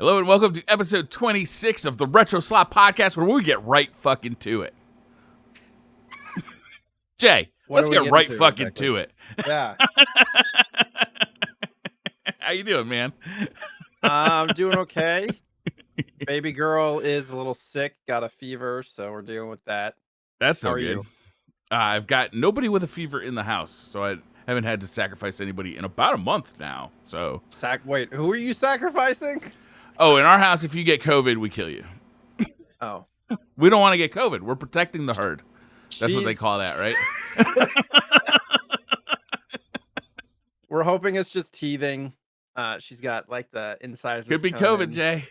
Hello and welcome to episode 26 of the Retro Slot Podcast, where we get right fucking to it. Jay, let's get right fucking to it. Yeah. How you doing, man? I'm doing okay. Baby girl is a little sick, got a fever, so we're dealing with that. That's How no are good. you? I've got nobody with a fever in the house, so I haven't had to sacrifice anybody in about a month now. So Wait, who are you sacrificing? Oh, in our house, if you get COVID, we kill you. Oh. We don't want to get COVID. We're protecting the herd. That's what they call that, right? We're hoping it's just teething. She's got like the incisors. Could be COVID, Jay.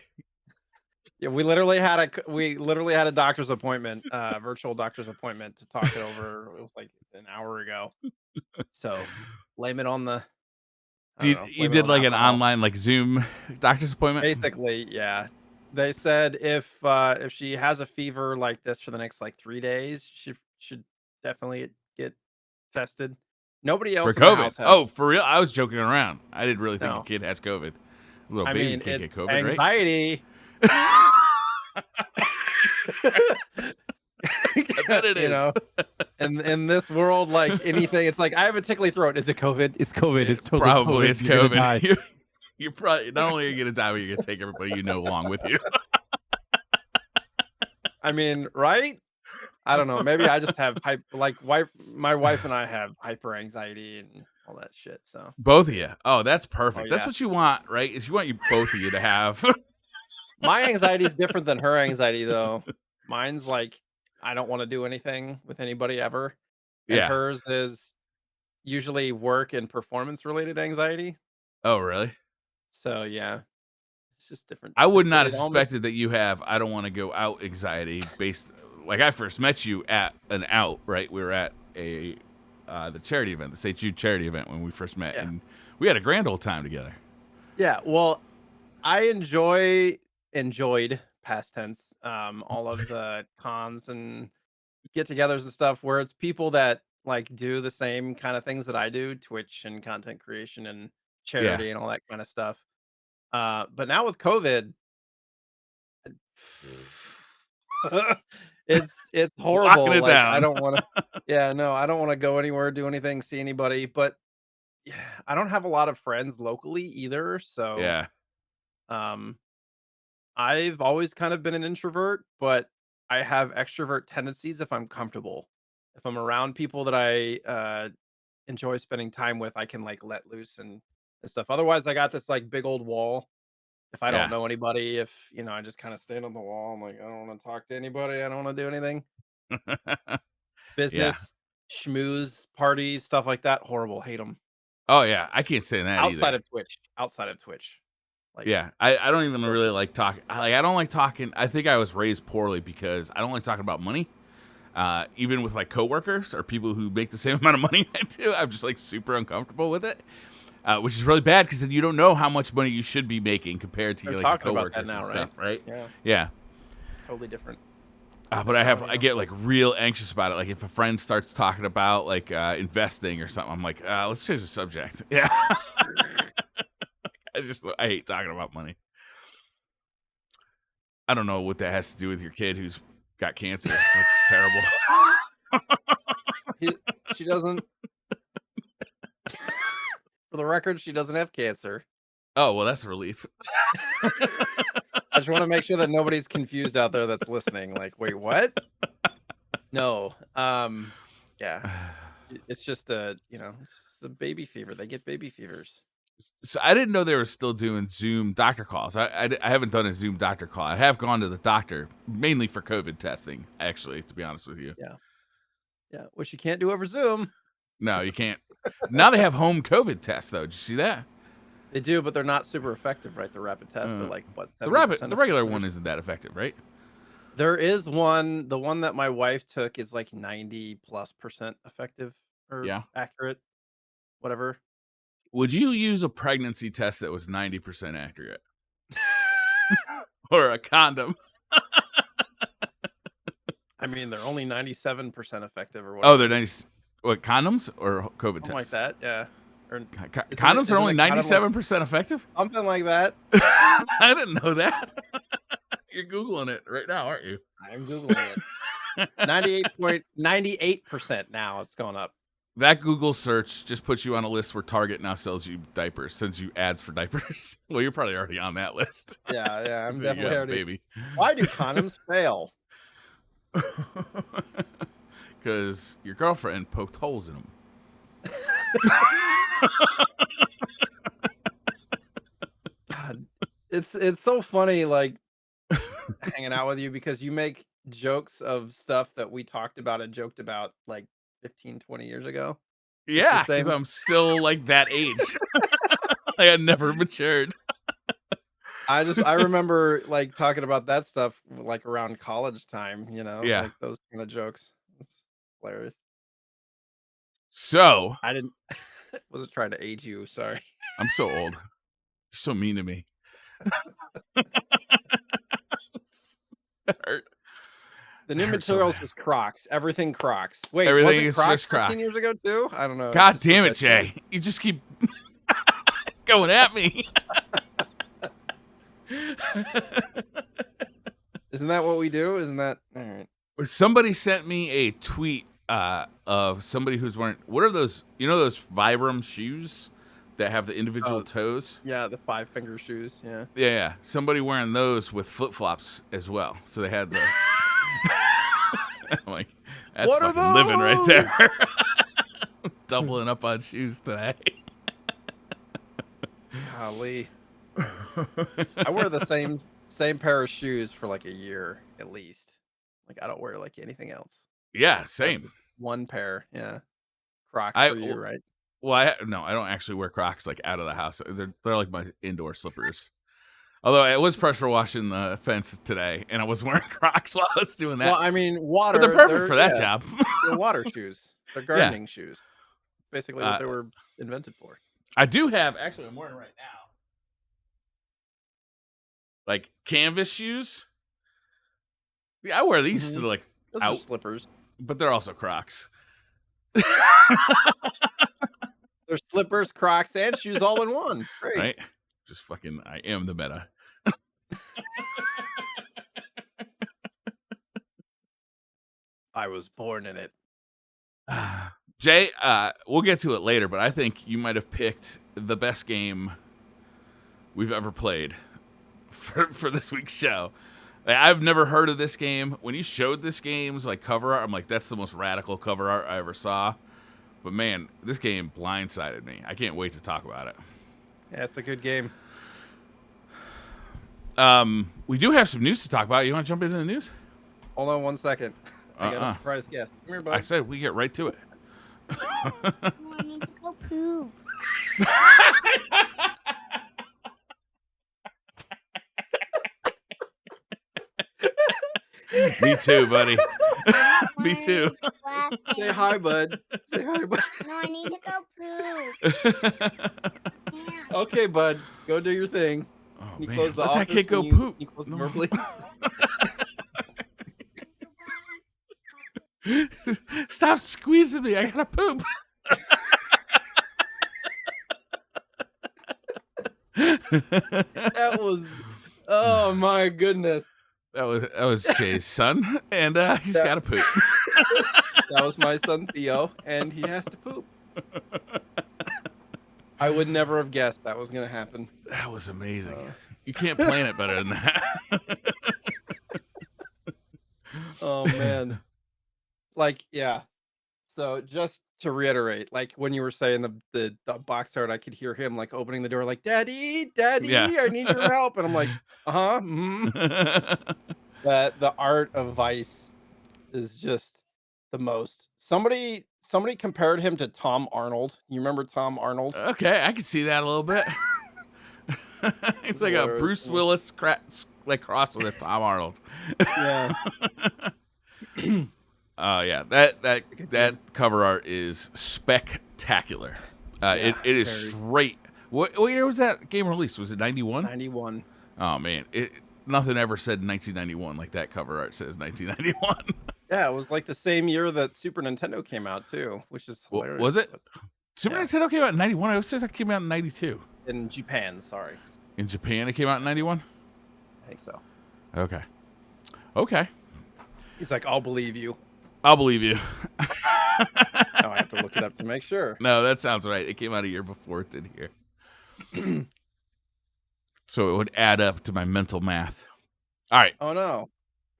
Yeah, we literally had a doctor's appointment, virtual doctor's appointment to talk it over. It was like an hour ago. So blame it on the. You did like an online like Zoom doctor's appointment? Basically, yeah. They said if she has a fever like this for the next like 3 days, she should definitely get tested. Nobody else For in the COVID? house has. Oh, for real? I was joking around. I didn't really think a kid has COVID. A little I baby mean, can't it's get COVID, anxiety. Right? I bet it is. You know, in this world, like anything, it's like I have a tickly throat. Is it COVID? It's COVID. It's totally probably COVID. it's COVID. You're probably not only are you gonna die, but you're gonna take everybody you know along with you. I mean, right? I don't know. Maybe I just have my wife and I have hyper anxiety and all that shit. So both of you. Oh, that's perfect. Oh, That's yeah. what you want, right? Is you want both of you to have. My anxiety is different than her anxiety, though. Mine's like I don't want to do anything with anybody ever, and Yeah. hers is usually work and performance related anxiety. Oh, really? So yeah, it's just different. I would not have suspected that you have I don't want to go out anxiety based. Like I first met you at an out, right? We were at the charity event, the St. Jude charity event when we first met, and we had a grand old time together. Yeah, well, I enjoyed past tense, all of the cons and get-togethers and stuff where it's people that like do the same kind of things that I do, Twitch and content creation and charity and all that kind of stuff. But now with COVID, it's horrible. Locking it Like down. I don't want to. Yeah, no, I don't want to go anywhere, do anything, see anybody. But yeah, I don't have a lot of friends locally either. So Yeah. I've always kind of been an introvert, but I have extrovert tendencies if I'm comfortable. If I'm around people that I enjoy spending time with, I can like let loose and stuff. Otherwise, I got this like big old wall. If I don't know anybody, if I just kind of stand on the wall. I'm like, I don't want to talk to anybody. I don't want to do anything. Business, schmooze, parties, stuff like that. Horrible. Hate them. Oh yeah, I can't say that Outside either. of Twitch. Like, yeah, I don't even really like talking. I don't like talking. I think I was raised poorly because I don't like talking about money. Even with like coworkers or people who make the same amount of money I do, I'm just like super uncomfortable with it, which is really bad because then you don't know how much money you should be making compared to like, talking coworkers about that now, and stuff, right? Yeah. Totally different. But I get like real anxious about it. Like if a friend starts talking about like investing or something, I'm like, let's change the subject. Yeah. I hate talking about money. I don't know what that has to do with your kid who's got cancer. That's terrible. She doesn't. For the record, she doesn't have cancer. Oh, well, that's a relief. I just want to make sure that nobody's confused out there that's listening. Like, wait, what? No. Yeah. It's just it's a baby fever. They get baby fevers. So I didn't know they were still doing Zoom doctor calls. I haven't done a Zoom doctor call. I have gone to the doctor mainly for COVID testing, actually, to be honest with you. Yeah, which you can't do over Zoom. No, you can't. Now they have home COVID tests, though. Did you see that? They do, but they're not super effective, right? The rapid tests are like what? The regular one isn't that effective, right? There is one. The one that my wife took is like 90+% effective or accurate, whatever. Would you use a pregnancy test that was 90% accurate? Or a condom? I mean, they're only 97% effective or whatever. Oh, they're 90. What, condoms or COVID tests? Something like that, yeah. or Condoms are only isn't a condom like 97% effective? something like that? I didn't know that. You're Googling it right now, aren't you? I'm Googling it. 98.98% now it's going up. That Google search just puts you on a list where Target now sells you diapers, sends you ads for diapers. Well, you're probably already on that list. Yeah, I'm So you definitely got a already. baby. Why do condoms fail? Because your girlfriend poked holes in them. God, it's so funny, like, hanging out with you because you make jokes of stuff that we talked about and joked about, like, 15, 20 years ago. It's the Yeah, because same. I'm still like that age. I had never matured. I remember, like, talking about that stuff, like, around college time, Yeah. like, those kinda jokes. It's hilarious. So I didn't wasn't trying to age you, sorry. I'm so old. You're so mean to me. That hurt. The new That hurt so materials bad. is Crocs, everything Crocs. Wait, was Everything it is Crocs just 15 croc. years ago too? I don't know, it God just damn it, perpetuated. Jay. You just keep going at me. Isn't that what we do? Isn't that alright. Somebody sent me a tweet of somebody who's wearing, what are those? You know those Vibram shoes that have the individual Oh, toes? yeah, the 5-finger shoes, yeah. Yeah, yeah. Somebody wearing those with flip flops as well. So they had the. I'm like, that's What are fucking living right those? there. Doubling up on shoes today. Golly. I wear the same pair of shoes for, like, a year at least. Like, I don't wear, like, anything else. Yeah, I have, same. like, 1 pair, yeah. Crocs I for you, right? well, no, I don't actually wear Crocs like out of the house. They're like my indoor slippers. Although I was pressure washing the fence today, and I was wearing Crocs while I was doing Well, that. I mean, But they're water, perfect for that yeah, job. they're water shoes. They're Yeah. gardening shoes. Basically what Uh, they were invented for. I do have, actually, I'm wearing right now, like canvas shoes. Yeah, I wear these to Mhm. like Those are out, slippers. but they're also Crocs. They're slippers, Crocs, and shoes all in one. Great. Right? Just fucking, I am the meta. I was born in it. Jay, we'll get to it later, but I think you might have picked the best game we've ever played for this week's show. Like, I've never heard of this game. When you showed this game's like cover art, I'm like, that's the most radical cover art I ever saw. But man, this game blindsided me. I can't wait to talk about it. Yeah, it's a good game. We do have some news to talk about. You want to jump into the news? Hold on one second. I got a surprise guest. Come here, bud. I said we get right to it. I need to go poop. Me too, buddy. Me too. Say hi, bud. Say hi, bud. No, I need to go poop. Yeah. Okay, bud. Go do your thing. Oh, Can you man. close the Let office? that kid go Can you- poop. Can you close the No. door, please? Stop squeezing me. I gotta poop. That was. Oh my goodness. That was Jay's son, and he's That- got to poop. That was my son Theo, and he has to poop. I would never have guessed that was gonna happen. That was amazing. You can't plan it better than that. Oh man. Like, yeah. So just to reiterate, like when you were saying the box art, I could hear him like opening the door, like, Daddy, Daddy, Yeah. I need your help. And I'm like, uh-huh. That the art of Vice is just the most. Somebody compared him to Tom Arnold. You remember Tom Arnold? Okay, I can see that a little bit. It's like a Hilarious. Bruce Willis like crossed with a Tom Arnold. Yeah. Yeah, that cover art is spectacular. It is very. straight. What year was that game released? Was it 91? 91. Oh man, nothing ever said 1991 like that cover art says 1991. Yeah, it was like the same year that Super Nintendo came out too, which is hilarious. Was it? Super Yeah. Nintendo came out in 91. I always said it came out in 92. In Japan, sorry. In Japan, it came out in 91? I think so. Okay. Okay. He's like, I'll believe you. I'll believe you. Now I have to look it up to make sure. No, that sounds right. It came out a year before it did here. So it would add up to my mental math. All right. Oh no,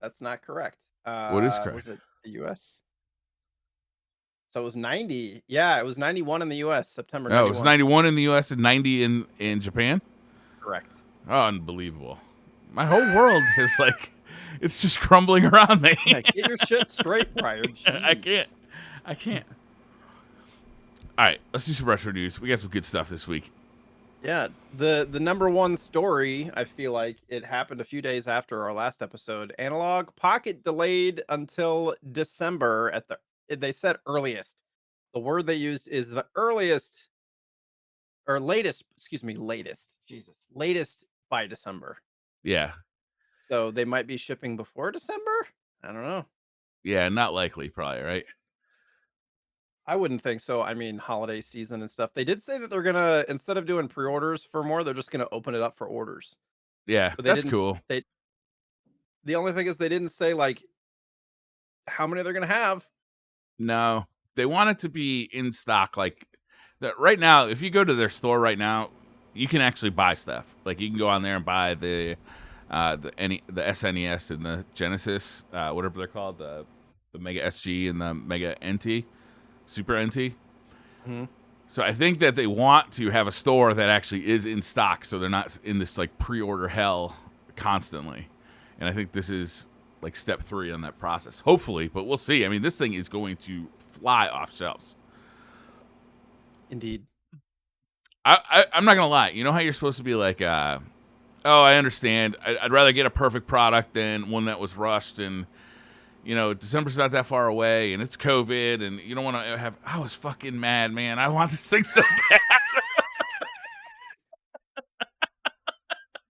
that's not correct. What is correct? Was it the U.S.? So it was 90. Yeah, it was 91 in the U.S. September No, 91. it was 91 in the U.S. and 90 in Japan? Correct. Oh, unbelievable. My whole world is like, it's just crumbling around me. Yeah, get your shit straight, Briar. I can't. All right, let's do some retro news. We got some good stuff this week. Yeah, the number one story, I feel like it happened a few days after our last episode. Analog Pocket delayed until December at the they said earliest. The word they used is the earliest or latest, excuse me, latest. Jesus. Latest by December. Yeah. So they might be shipping before December? I don't know. Yeah, not likely, probably, right? I wouldn't think so. I mean, holiday season and stuff. They did say that they're gonna instead of doing pre-orders for more, they're just gonna open it up for orders. Yeah, But they that's didn't. cool. They the only thing is they didn't say like how many they're gonna have. No, they want it to be in stock. Like that right now, if you go to their store right now, you can actually buy stuff. Like you can go on there and buy the SNES and the Genesis, whatever they're called, the Mega SG and the Mega NT, Super NT. Mm-hmm. So I think that they want to have a store that actually is in stock, so they're not in this like pre-order hell constantly. And I think this is like step 3 on that process, hopefully. But we'll see. I mean, this thing is going to fly off shelves. Indeed. I'm not gonna lie. You know how you're supposed to be like, oh, I understand. I'd rather get a perfect product than one that was rushed, and you know, December's not that far away, and it's COVID, and you don't want to have. I was fucking mad, man. I want this thing so bad.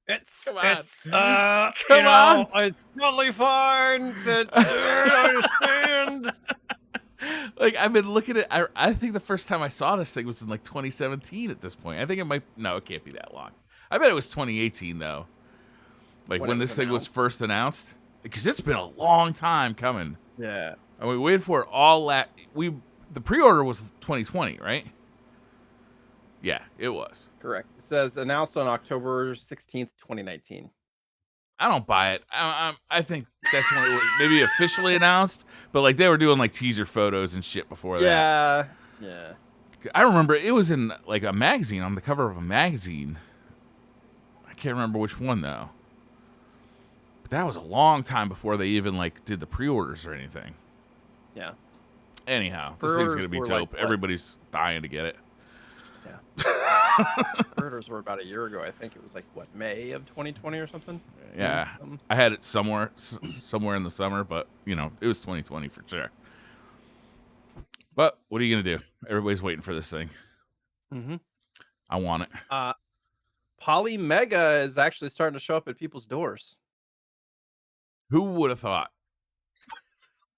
It's Come on. it's Come on. it's totally fine. That I understand. Like I've been looking at. I think the first time I saw this thing was in like 2017. At this point, I think it might. No, it can't be that long. I bet it was 2018 though. Like when this thing was first announced, because it's been a long time coming. Yeah. And we waited for it all. The pre-order was 2020, right? Yeah, it was. Correct. It says announced on October 16th, 2019. I don't buy it. I think that's when it was maybe officially announced, but like they were doing like teaser photos and shit before that. Yeah. I remember it was in like a magazine, on the cover of a magazine. I can't remember which one though. But that was a long time before they even like did the pre-orders or anything. Yeah. Anyhow, this thing's gonna be were, dope. like, Everybody's dying to get it. Yeah. Pre-orders were about a year ago. I think it was like what, May of 2020 or something. Yeah, I had it somewhere in the summer, but you know, it was 2020 for sure. But what are you gonna do? Everybody's waiting for this thing. Mm-hmm. I want it. Polymega is actually starting to show up at people's doors. Who would have thought?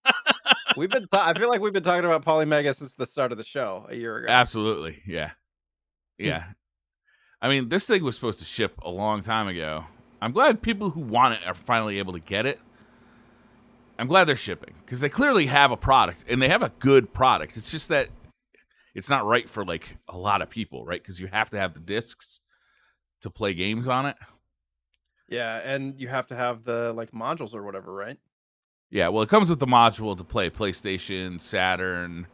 I feel like we've been talking about Polymega since the start of the show a year ago. Absolutely, yeah. I mean, this thing was supposed to ship a long time ago. I'm glad people who want it are finally able to get it. I'm glad they're shipping because they clearly have a product, and they have a good product. It's just that it's not right for like a lot of people, right? Because you have to have the discs to play games on it. Yeah, and you have to have the like modules or whatever, right? Yeah, well, it comes with the module to play PlayStation, Saturn,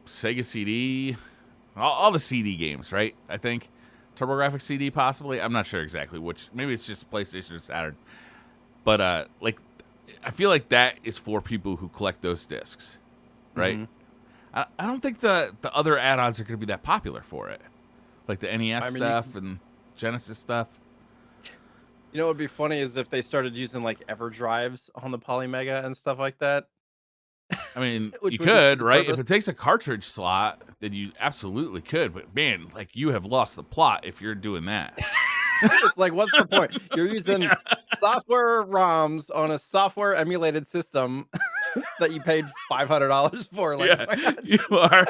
Sega CD, all the CD games, right? I think TurboGrafx CD possibly. I'm not sure exactly which. Maybe it's just PlayStation or Saturn. But like, I feel like that is for people who collect those discs, right? Mm-hmm. I don't think the other add-ons are going to be that popular for it, like the NES stuff and Genesis stuff. You know what would be funny is if they started using like EverDrives on the Polymega and stuff like that. I mean, you could, right? If it takes a cartridge slot, then you absolutely could. But man, like you have lost the plot if you're doing that. It's like, what's the point? You're using software ROMs on a software emulated system that you paid $500 for. Like, yeah, you are.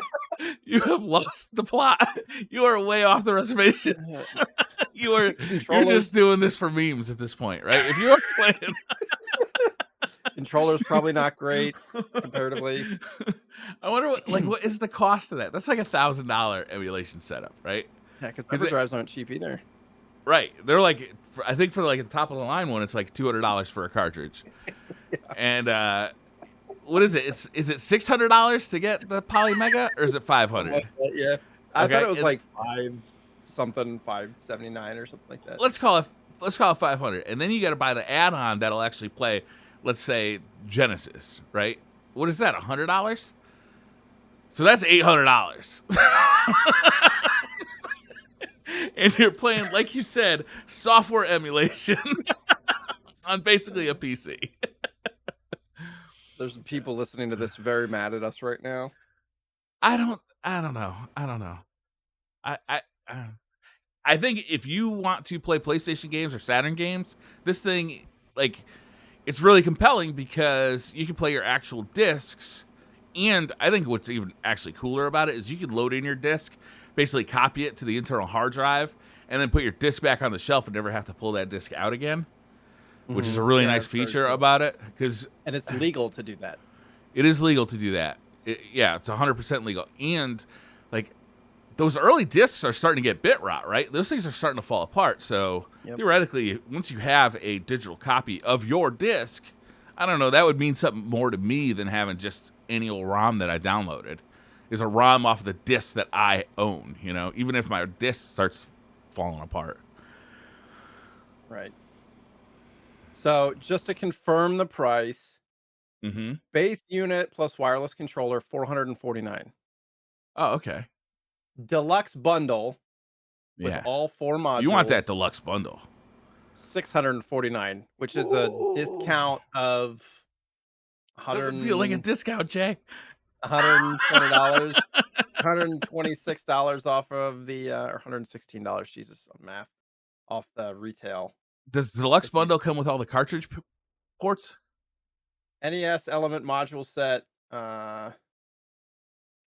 You have lost the plot. You are way off the reservation. You're Controllers, just doing this for memes at this point, right? If you are playing, controllers probably not great comparatively. I wonder what is the cost of that? That's like $1,000 emulation setup, right? Yeah, because 'Cause it- EverDrives aren't cheap either. Right. They're like, I think for like a top of the line one, it's like $200 for a cartridge. And what is it? Is it $600 to get the Polymega, or is it Something $500? like that, yeah. I Okay, thought it was and- like 579 or something like that. Let's call it 500, and then you got to buy the add-on that'll actually play, let's say, Genesis, right? What is that? $100? So that's $800. And you're playing, like you said, software emulation on basically a PC. There's people listening to this very mad at us right now. I don't know. I think if you want to play PlayStation games or Saturn games, this thing, like, it's really compelling because you can play your actual discs. And I think what's even actually cooler about it is you can load in your disc, basically copy it to the internal hard drive, and then put your disc back on the shelf and never have to pull that disc out again, which is a really Yeah, nice that's very feature cool. about it, because And it's legal to do that. it is legal to do that. Yeah, it's 100% legal. And, like, those early discs are starting to get bit rot, right? Those things are starting to fall apart. So, Yep. theoretically, once you have a digital copy of your disc, I don't know, that would mean something more to me than having just any old ROM that I downloaded. Is a ROM off of the disc that I own, you know, even if my disc starts falling apart. Right. So just to confirm the price, Mm-hmm. base unit plus wireless controller, $449. Oh, okay. Deluxe bundle with Yeah. all 4 modules. You want that deluxe bundle. $649, which is a discount of Doesn't feel like a discount, Jay. $120, $126 off of the or $116, Jesus, math, off the retail. Does the deluxe If you- bundle come with all the cartridge ports? NES element module set,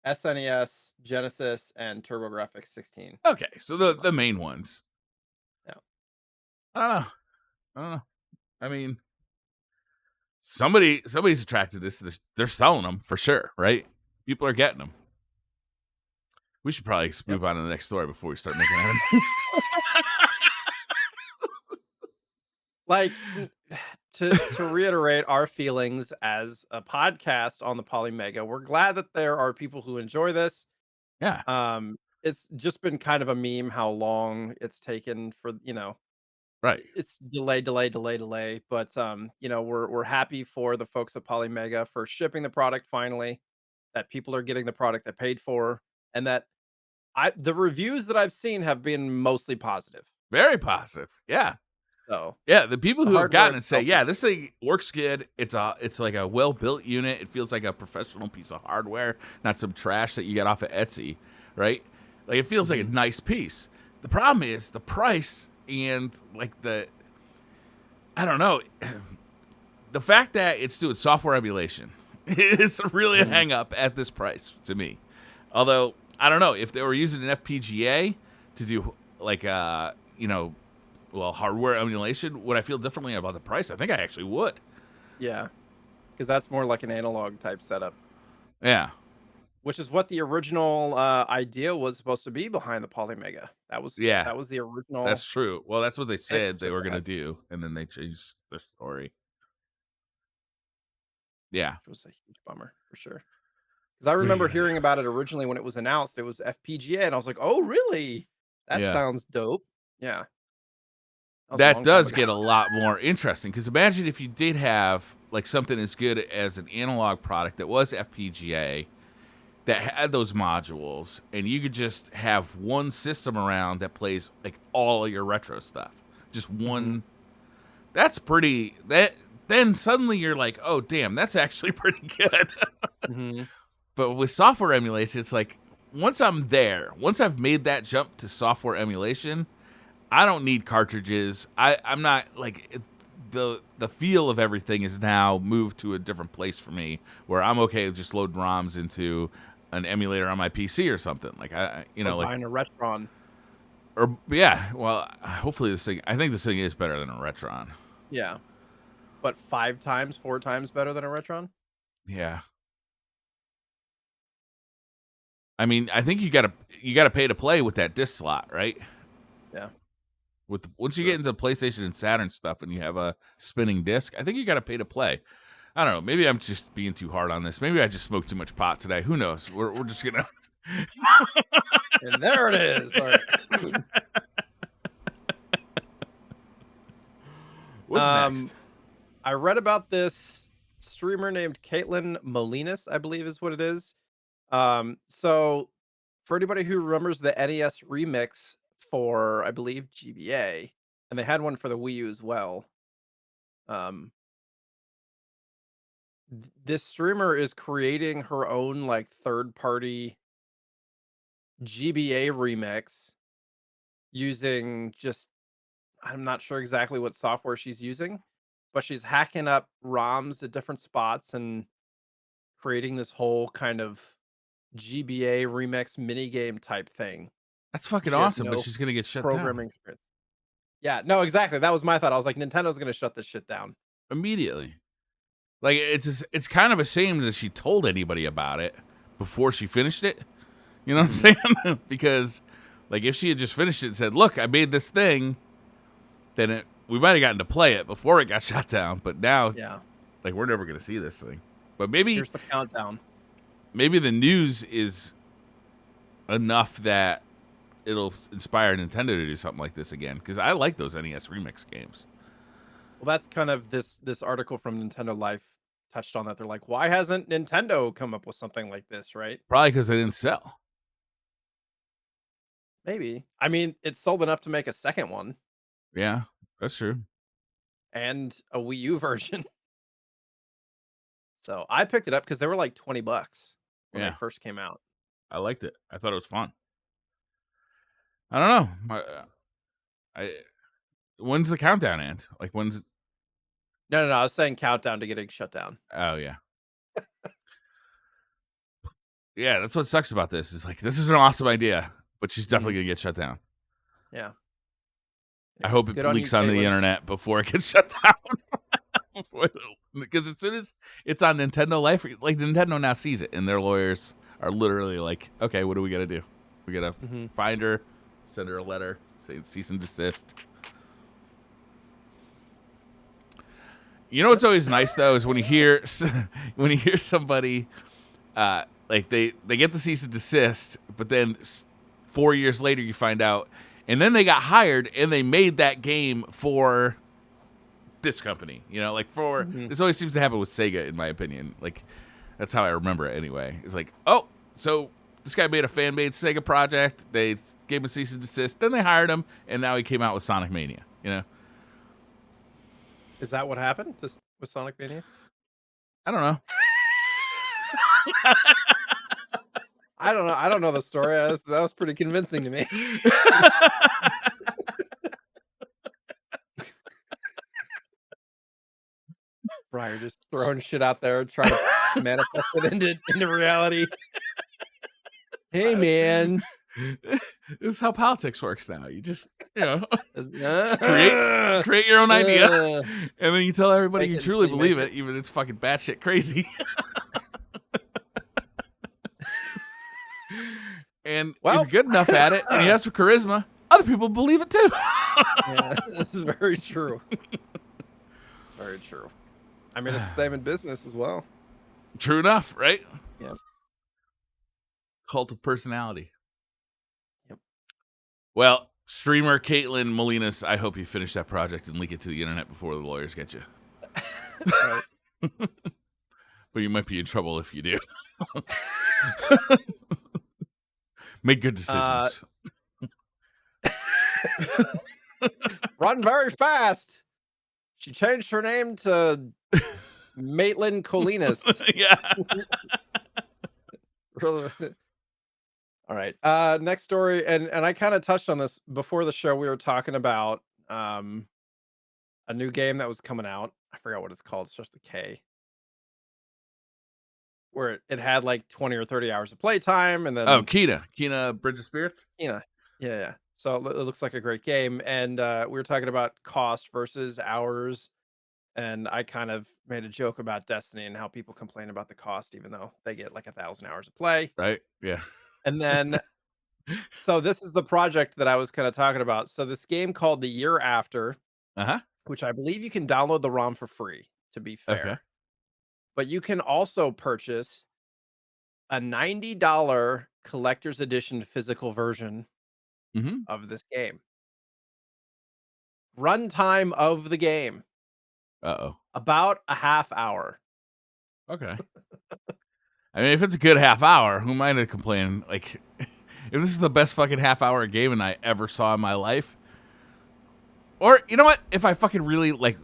SNES, Genesis, and TurboGrafx 16. Okay, so the main ones. Yeah. I don't know. I mean, somebody's attracted to this. They're selling them for sure, right? People are getting them. We should probably move on to the next story before we start making enemies. Like, to reiterate our feelings as a podcast on the Polymega, we're glad that there are people who enjoy this. Yeah, It's just been kind of a meme how long it's taken for, right. it's delay. But we're happy for the folks at Polymega for shipping the product finally, that people are getting the product they paid for, and that the reviews that I've seen have been mostly positive. Very positive. Yeah. So Yeah, the people the who have hardware gotten it say, itself yeah, is this thing works good. It's like a well-built unit. It feels like a professional piece of hardware, not some trash that you get off of Etsy, right? Like, it feels like a nice piece. The problem is the price and, like, I don't know, the fact that it's doing software emulation is really a hang up at this price to me. Although, I don't know, if they were using an FPGA to do, like, hardware emulation, would I feel differently about the price? I think I actually would. Yeah, because that's more like an analog type setup, Yeah. which is what the original idea was supposed to be behind the Polymega. That was the original. That's true. Well, that's what they said they of were going to that. do, and then they changed their story. Yeah. Which was a huge bummer for sure. Because I remember hearing about it originally when it was announced. It was FPGA, and I was like, "Oh, really? That Yeah. sounds dope." Yeah, was a That long time does ago. get a lot more interesting, because imagine if you did have, like, something as good as an analog product that was FPGA that had those modules, and you could just have one system around that plays, like, all of your retro stuff. Just one. That's pretty. Then suddenly you're like, oh, damn, that's actually pretty good. Mhm. But with software emulation, it's like, once I'm there, once I've made that jump to software emulation, I don't need cartridges. I'm not, like, the feel of everything is now moved to a different place for me, where I'm okay with just loading ROMs into an emulator on my PC or something. Like you Or know, like buying a Retron. or yeah. Well, hopefully this thing. I think this thing is better than a Retron. Yeah. But 5 times, 4 times better than a Retron? Yeah. I mean, I think you gotta pay to play with that disc slot, right? Yeah. Once you get Sure. into PlayStation and Saturn stuff, and you have a spinning disc, I think you gotta pay to play. I don't know. Maybe I'm just being too hard on this. Maybe I just smoked too much pot today. Who knows? We're just gonna. And there it is. All right. What's next? I read about this streamer named Caitlin Molinas, I believe is what it is. So for anybody who remembers the NES remix for, I believe, GBA, and they had one for the Wii U as well. Um, this streamer is creating her own like third-party GBA remix using just I'm not sure exactly what software she's using, but she's hacking up ROMs at different spots and creating this whole kind of GBA remix minigame type thing. That's fucking She has awesome, but no she's gonna get shut down programming experience. Yeah, no, exactly. That was my thought. I was like, Nintendo's gonna shut this shit down. immediately. Like it's kind of a shame that she told anybody about it before she finished it. You know what I'm saying? Because like if she had just finished it and said, "Look, I made this thing," then we might have gotten to play it before it got shut down. But now, Yeah. like we're never gonna see this thing. But maybe Here's the countdown. the news is enough that it'll inspire Nintendo to do something like this again. Because I like those NES remix games. Well, that's kind of this article from Nintendo Life touched on that. They're like, why hasn't Nintendo come up with something like this, right? Probably because they didn't sell. Maybe. I mean, it sold enough to make a second one Yeah, that's true. and a Wii U version. So I picked it up because they were like $20 when they Yeah, first came out. I liked it. I thought it was fun. I don't know. I when's the countdown end? Like when's? No. I was saying countdown to getting shut down. Oh yeah, yeah. That's what sucks about this. Is like this is an awesome idea, but she's definitely gonna get shut down. Yeah. I hope Anyways, it good on you, leaks onto the Caitlin. internet before it gets shut down. Because as soon as it's on Nintendo Life, like Nintendo now sees it, and their lawyers are literally like, "Okay, what do we got to do? We got to find her, send her a letter, say cease and desist." You know what's always nice though is when you hear somebody like they get the cease and desist, but then 4 years later you find out, and then they got hired and they made that game for this company. You know, like for this always seems to happen with Sega, in my opinion. Like that's how I remember it anyway. It's like, oh, so this guy made a fan made Sega project. They gave him a cease and desist, then they hired him, and now he came out with Sonic Mania. You know. Is that what happened with Sonic Mania? I don't know. I don't know. I don't know the story. That was pretty convincing to me. Briar just throwing shit out there, trying to manifest it into reality. Hey, man. This is how politics works now. You just, Just create your own idea, and then you tell everybody Make you it truly until you believe make it, even if it's fucking batshit crazy. And if you're good enough at it, and you have some charisma, other people believe it too. Yeah, this is very true. It's very true. I mean, it's the same in business as well. True enough, right? Yeah. Cult of personality. Yep. Well, streamer Caitlin Molinas, I hope you finish that project and leak it to the internet before the lawyers get you. Right. But you might be in trouble if you do. Make good decisions. Run very fast. She changed her name to Maitland Colinas. Yeah. Really. All right. Next story, and I kind of touched on this before the show. We were talking about a new game that was coming out. I forgot what it's called. It's just a K. where it had like 20 or 30 hours of playtime, and Oh, then Kena Bridge of Spirits. yeah, yeah. So it looks like a great game, and we were talking about cost versus hours, and I kind of made a joke about Destiny and how people complain about the cost, even though they get like 1,000 hours of play. Right? Yeah. And then, so this is the project that I was kind of talking about. So this game called The Year After, Uh huh. which I believe you can download the ROM for free, to be Okay. fair, but you can also purchase a $90 collector's edition physical version Mm-hmm. of this game. Runtime of the game, Uh oh. about a half hour. Okay. I mean, if it's a good half hour, who am I to complain? Like, if this is the best fucking half hour game and I ever saw in my life, or you know what? If I fucking really like,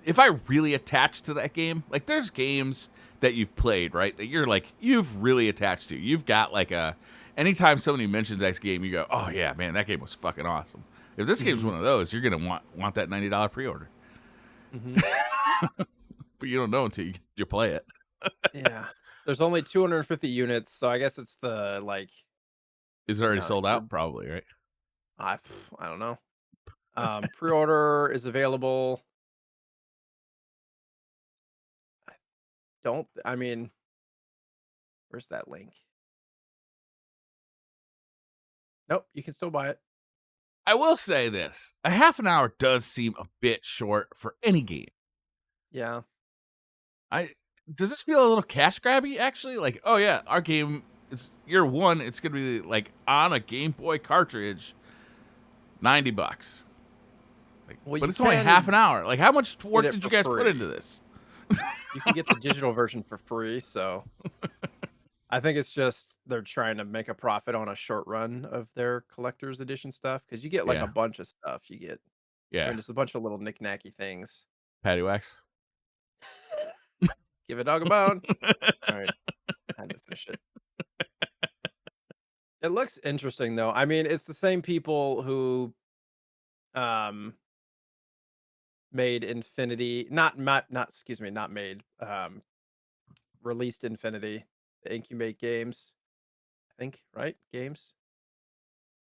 if I really attach to that game, like there's games that you've played, right? That you're like, you've really attached to. You've got like a, anytime somebody mentions that game, you go, oh yeah, man, that game was fucking awesome. If this game's Mhm, one of those, you're gonna want that $90 pre-order, mhm. but you don't know until you play it. Yeah. There's only 250 units, so I guess it's the, like, Is it already no, sold you're out? Probably, right? I don't know. Pre-order is available. I I mean, where's that link? Nope, you can still buy it. I will say this: a half an hour does seem a bit short for any game. Yeah. I does this feel a little cash grabby? Actually, like, oh yeah, our game. It's year one. It's gonna be like on a Game Boy cartridge, $90. Like, Well, but you it's only half can an hour. Like, how much get work it did you for guys put free. into this? You can get the digital version for free, so I think it's just they're trying to make a profit on a short run of their collector's edition stuff because you get like a Yeah, bunch of stuff. I yeah. mean, it's a bunch of little knick-knacky things. Patty wax. Give a dog a bone. All right, had to finish it. It looks interesting though. I mean, it's the same people who um made Infinity, not excuse me, not made released Infinity, the Incubate games, I think, right? Games.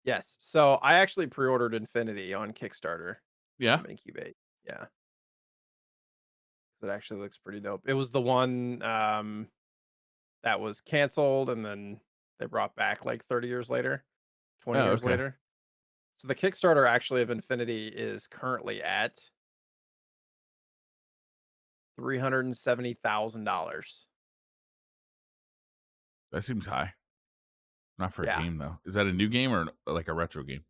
Yes. So I actually pre-ordered Infinity on Kickstarter Yeah. from Incubate. Yeah. It actually looks pretty dope. It was the one that was canceled and then they brought back like 30 years later, 20 Oh, years okay. later. So the Kickstarter actually of Infinity is currently at $370,000. That seems high. Not for a Yeah. game though. Is that a new game or like a retro game?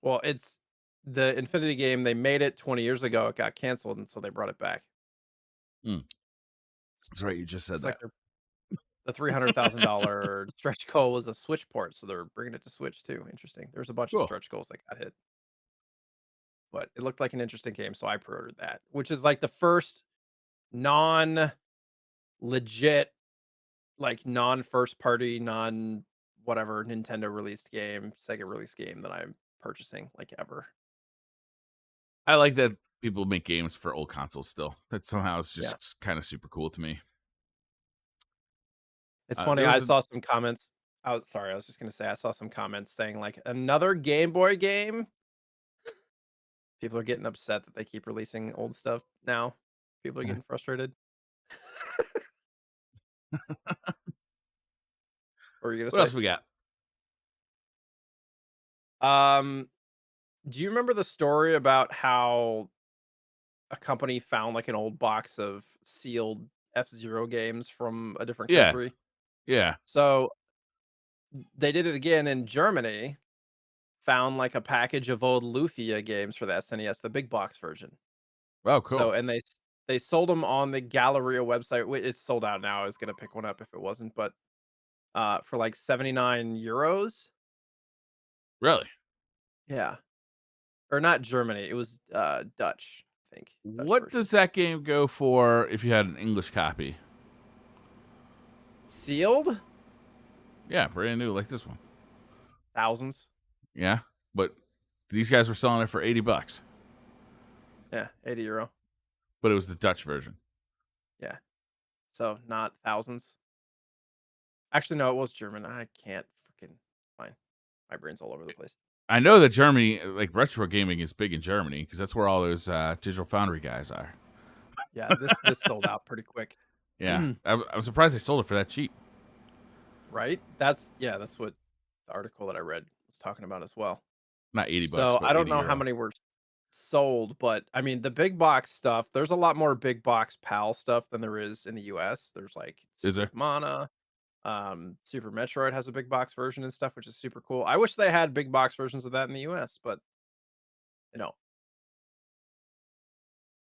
Well, it's the Infinity game. They made it 20 years ago. It got canceled, and so they brought it back. Hmm. That's right. You just said It's like that. the $300,000 stretch goal was a Switch port, so they're bringing it to Switch too. Interesting. There's a bunch of Cool. stretch goals that got hit, but it looked like an interesting game, so I pre-ordered that, which is like the first non legit, like non first party, non whatever Nintendo released game, Sega released game that I'm purchasing like ever. I like that people make games for old consoles still. That somehow is Yeah. just kind of super cool to me. It's funny, There I was a saw some comments. Oh, sorry, I was just gonna say I saw some comments saying like another Game Boy game. People are getting upset that they keep releasing old stuff now. People are getting frustrated. What were you gonna what say? else we got? Um, do you remember the story about how a company found like an old box of sealed F-Zero games from a different Yeah, country? yeah. So they did it again in Germany. Found like a package of old Lufia games for the SNES, the big box version. Oh, So, cool. and they sold them on the Galleria website. It's sold out now. I was gonna pick one up if it wasn't, but for like 79 euros. Really? Yeah, or not Germany. It was Dutch, I think, Dutch What version. does that game go for if you had an English copy? Sealed Yeah, brand new like this one. thousands. Yeah, but these guys were selling it for $80, Yeah, 80 euro. but it was the Dutch version. Yeah, so not thousands. Actually, no, it was German. I can't freaking fine. My brain's all over the place. I know that Germany, like retro gaming, is big in Germany because that's where all those Digital Foundry guys are. Yeah, this sold out pretty quick. Yeah, I'm surprised they sold it for that cheap. Right? That's what the article that I read was talking about as well. Not $80, So but I don't 80 know how euro. many were sold, but I mean the big box stuff, there's a lot more big box PAL stuff than there is in the US. There's like Is Secret there? of Mana, Super Metroid has a big box version and stuff, which is super cool. I wish they had big box versions of that in the US, but you know,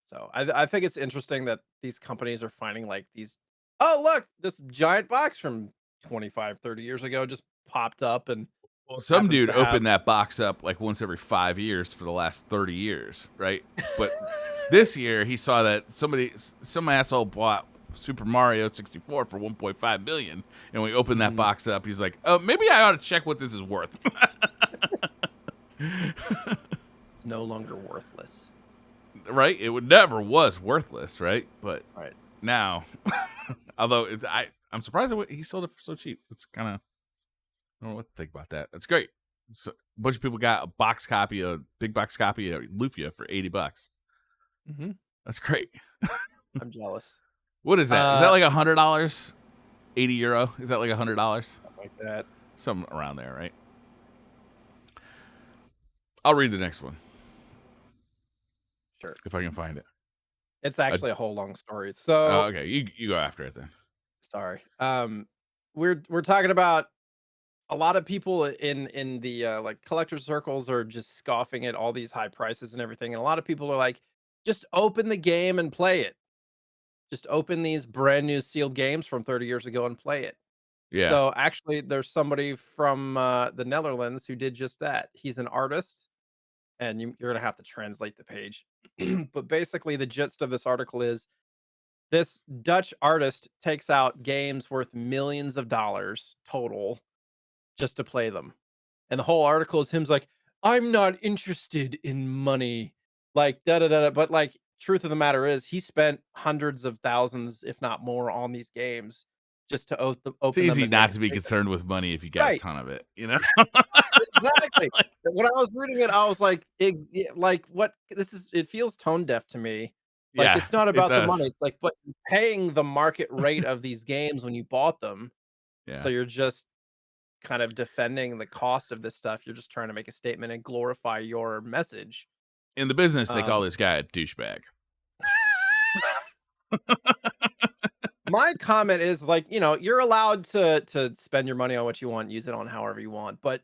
so I think it's interesting that these companies are finding like these, oh look, this giant box from 25, 30 years ago just popped up and Well, some happens dude to have opened that box up like once every 5 years for the last 30 years, right? But this year he saw that some asshole bought Super Mario 64 for 1.5 million, and when he opened that Mhm. box up, he's like, "Oh, maybe I ought to check what this is worth." It's no longer worthless. Right? It would never was worthless, right? But Right. now, although I'm surprised he sold it for so cheap. It's kind of I don't know what to think about that. That's great. So, a bunch of people got a big box copy of Lufia for $80. Hmm. That's great. I'm jealous. What is that? Is that Uh, like $100? €80? Is that like $100? Something like that. Something around there, right? I'll read the next one Sure. if I can find it. It's Uh, actually a whole long story. So okay, you go after it then. sorry. We're talking about a lot of people in the like collector circles are just scoffing at all these high prices and everything. And a lot of people are like, just open the game and play it. Just open these brand new sealed games from 30 years ago and play it. Yeah. So actually, there's somebody from the Netherlands who did just that. He's an artist, and you're gonna have to translate the page. But basically, the gist of this article is this Dutch artist takes out games worth millions of dollars total just to play them. And the whole article is him's like, "I'm not interested in money." Like, da da da. Da. But like, truth of the matter is, he spent hundreds of thousands, if not more, on these games just to It's open them easy and make not a to be statement. concerned with money if you got a Right. ton of it, you know? Exactly. Like, When I was reading it, I was like, like, what? This is. It feels tone deaf to me. Like, yeah, it's not it about the does. money. It's like, but you're paying the market rate of these games when you bought them. So Yeah. you're just kind of defending the cost of this stuff. You're just trying to make a statement and glorify your message. In the business, they call Um, this guy a douchebag. my comment is like, you're allowed to spend your money on what you want, use it on however you want, but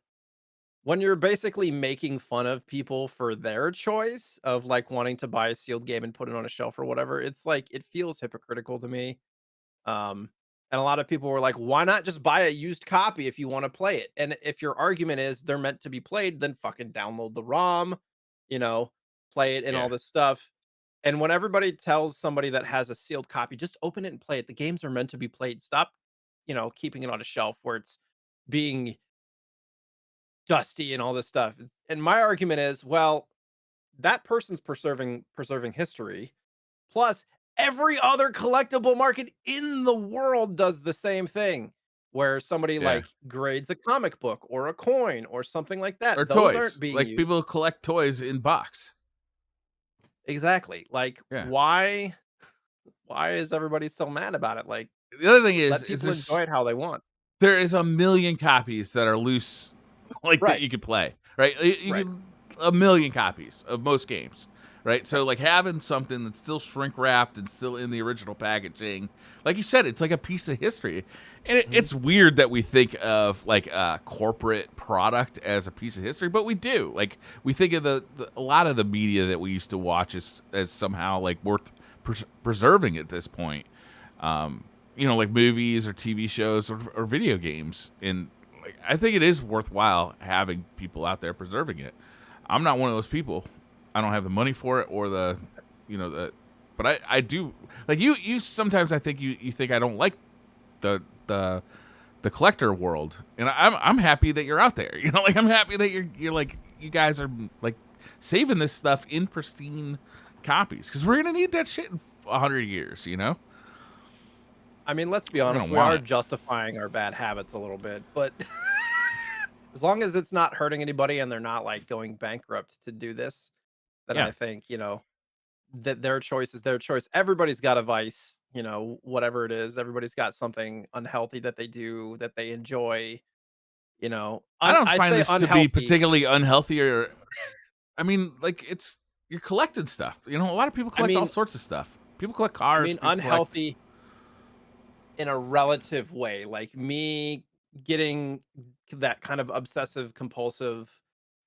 when you're basically making fun of people for their choice of like wanting to buy a sealed game and put it on a shelf or whatever, it's like it feels hypocritical to me. Um, and a lot of people were like, why not just buy a used copy if you want to play it? And if your argument is they're meant to be played, then fucking download the ROM, you know, play it and all Yeah. this stuff. And when everybody tells somebody that has a sealed copy, just open it and play it. The games are meant to be played. Stop, keeping it on a shelf where it's being dusty and all this stuff. And my argument is, well, that person's preserving history. Plus, every other collectible market in the world does the same thing, where somebody Yeah. like grades a comic book or a coin or something like Or that. Those aren't toys. being Like used. people collect toys in box. Exactly. Like, Yeah. why is everybody so mad about it? Like, The other thing let is people enjoy it how they want. there is a million copies that are loose, like that Right. you could play, right? You Right. can a million copies of most games, right? So Right. like having something that's still shrink wrapped and still in the original packaging, like you said, it's like a piece of history, and Mhm. it's weird that we think of like a corporate product as a piece of history, but we do. Like we think of a lot of the media that we used to watch as somehow like worth preserving at this point. Um, like movies or TV shows or video games. And like, I think it is worthwhile having people out there preserving it. I'm not one of those people. I don't have the money for it or but I do like you sometimes I think you think I don't like the the the collector world. And I'm happy that you're out there. Like I'm happy that you're like you guys are like saving this stuff in pristine copies because we're gonna need that shit in 100 years. I mean, let's be You're honest, gonna we want are it. justifying our bad habits a little bit, but as long as it's not hurting anybody and they're not like going bankrupt to do this, then Yeah. I think, that their choice is their choice. Everybody's got a vice, whatever it is. Everybody's got something unhealthy that they do that they enjoy, I don't I find say this to be unhealthy. particularly unhealthy or I mean, like you're collecting stuff. You know, a lot of people I collect all mean, sorts of stuff. People collect I cars, mean people collect unhealthy in a relative way. Like me getting that kind of obsessive compulsive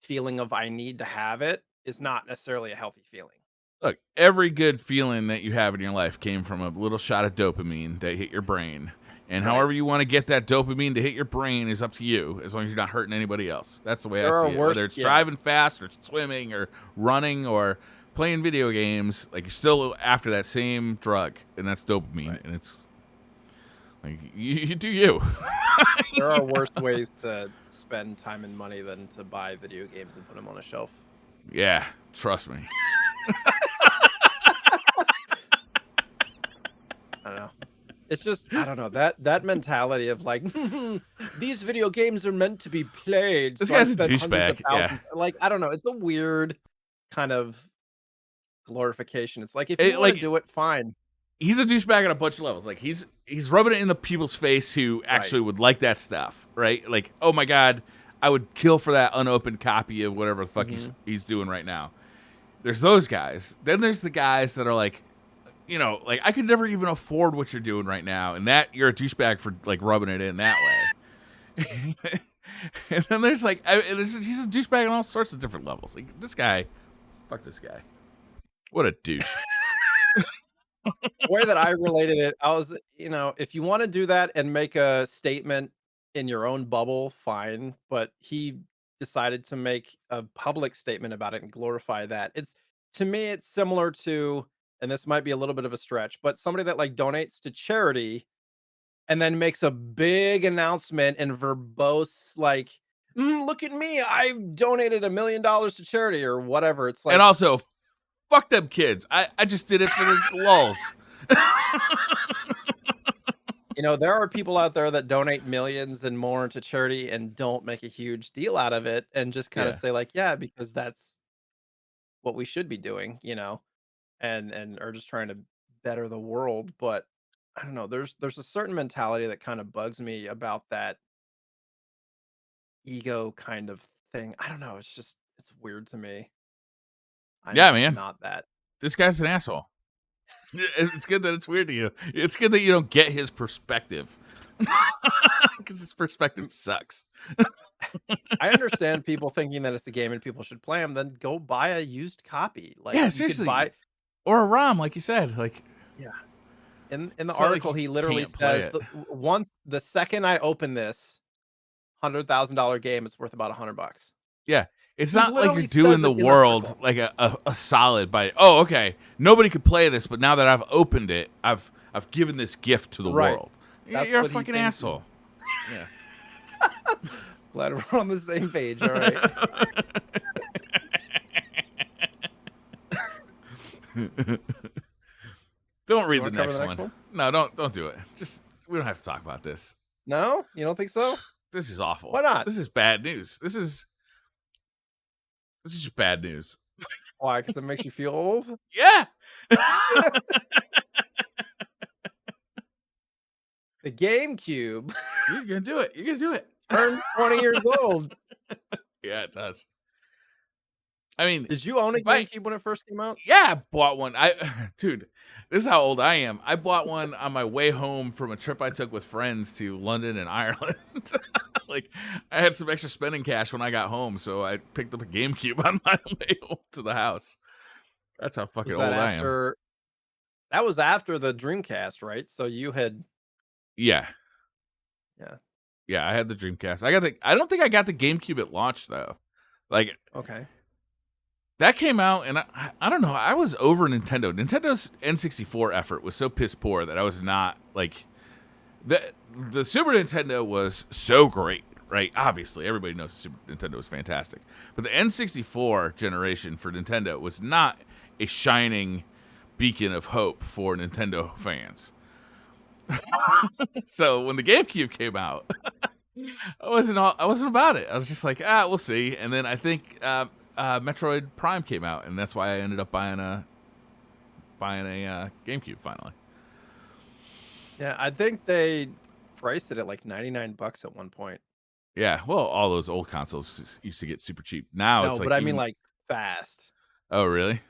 feeling of I need to have it is not necessarily a healthy feeling. look, every good feeling that you have in your life came from a little shot of dopamine that hit your brain. And Right. however you want to get that dopamine to hit your brain is up to you, as long as you're not hurting anybody else. That's the way I There are see it. worse, Whether it's yeah. driving fast or swimming or running or playing video games, like you're still after that same drug, and that's dopamine. Right. And it's like you do you. There are worse ways to spend time and money than to buy video games and put them on a shelf. Yeah, trust me. I don't know. It's just I don't know that mentality of like these video games are meant to be played, This so I guy's a spent hundreds of douchebag. Yeah. thousands. Like I don't know, it's a weird kind of glorification. It's like if you It, want to like do it, fine. he's a douchebag on a bunch of levels. Like he's rubbing it in the people's face who Right. actually would like that stuff, right? Like, oh my god, I would kill for that unopened copy of whatever the fuck Mhm. he's doing right now. There's those guys. Then there's the guys that are like, like I could never even afford what you're doing right now, and that you're a douchebag for like rubbing it in that way. And then there's like, he's a douchebag on all sorts of different levels. Like this guy, fuck this guy. What a douche. The way that I related it, I was, if you want to do that and make a statement in your own bubble, fine. But he decided to make a public statement about it and glorify that. It's to me, it's similar to, and this might be a little bit of a stretch, but somebody that like donates to charity and then makes a big announcement and verbose, like, look at me, I've donated $1 million to charity or whatever. It's And like, also, fuck them kids. I just did it for the lulz. there are people out there that donate millions and more to charity and don't make a huge deal out of it and just kind of Yeah. say like, yeah, because that's what we should be doing, and are just trying to better the world. But I don't know, there's a certain mentality that kind of bugs me about that ego kind of thing. I don't know, it's weird to me. I'm Yeah, just man. not that. This guy's an asshole. It's good that it's weird to you. It's good that you don't get his perspective. Because his perspective sucks. I understand people thinking that it's a game and people should play them, then go buy a used copy. Like Yeah, you could seriously. buy. Or a ROM, like you said. Like, Yeah. In the it's not like article, you he literally can't play says it. once the second I open this $100,000 game, it's worth about $100. Yeah. It's He not like you're literally doing says the it in the world article. like a solid by, oh, okay, nobody could play this, but now that I've opened it, I've given this gift to the Right. world. That's You're a what he fucking thinks is asshole. Yeah. glad we're on the same page. All right. Don't read You the want to cover next the next one. one? No, don't do it. Just we don't have to talk about this. No? You don't think so? This is awful. Why not? This is bad news. This is just bad news. Why? Because it makes you feel old? Yeah. The GameCube You're gonna do it. You're gonna do it. turned 20 years old. Yeah, it does. I mean, Did you own a by GameCube when it first came out? yeah, I bought one. Dude, this is how old I am. I bought one on my way home from a trip I took with friends to London and Ireland. Like, I had some extra spending cash when I got home, so I picked up a GameCube on my way home to the house. That's how fucking Was old that I am. after that was after the Dreamcast, right? So you had Yeah. yeah. Yeah, I had the Dreamcast. I don't think I got the GameCube at launch though. Like Okay. that came out, and I don't know. I was over Nintendo. Nintendo's N64 effort was so piss poor that I was not like the Super Nintendo was so great, right? Obviously, everybody knows Super Nintendo was fantastic, but the N64 generation for Nintendo was not a shining beacon of hope for Nintendo fans. So when the GameCube came out, I wasn't about it. I was just like, we'll see. And then I think Metroid Prime came out, and that's why I ended up buying a GameCube finally. Yeah, I think they priced it at like $99 at one point. Yeah, well, all those old consoles used to get super cheap. Now No, it's but like I mean even. like fast. Oh, really? It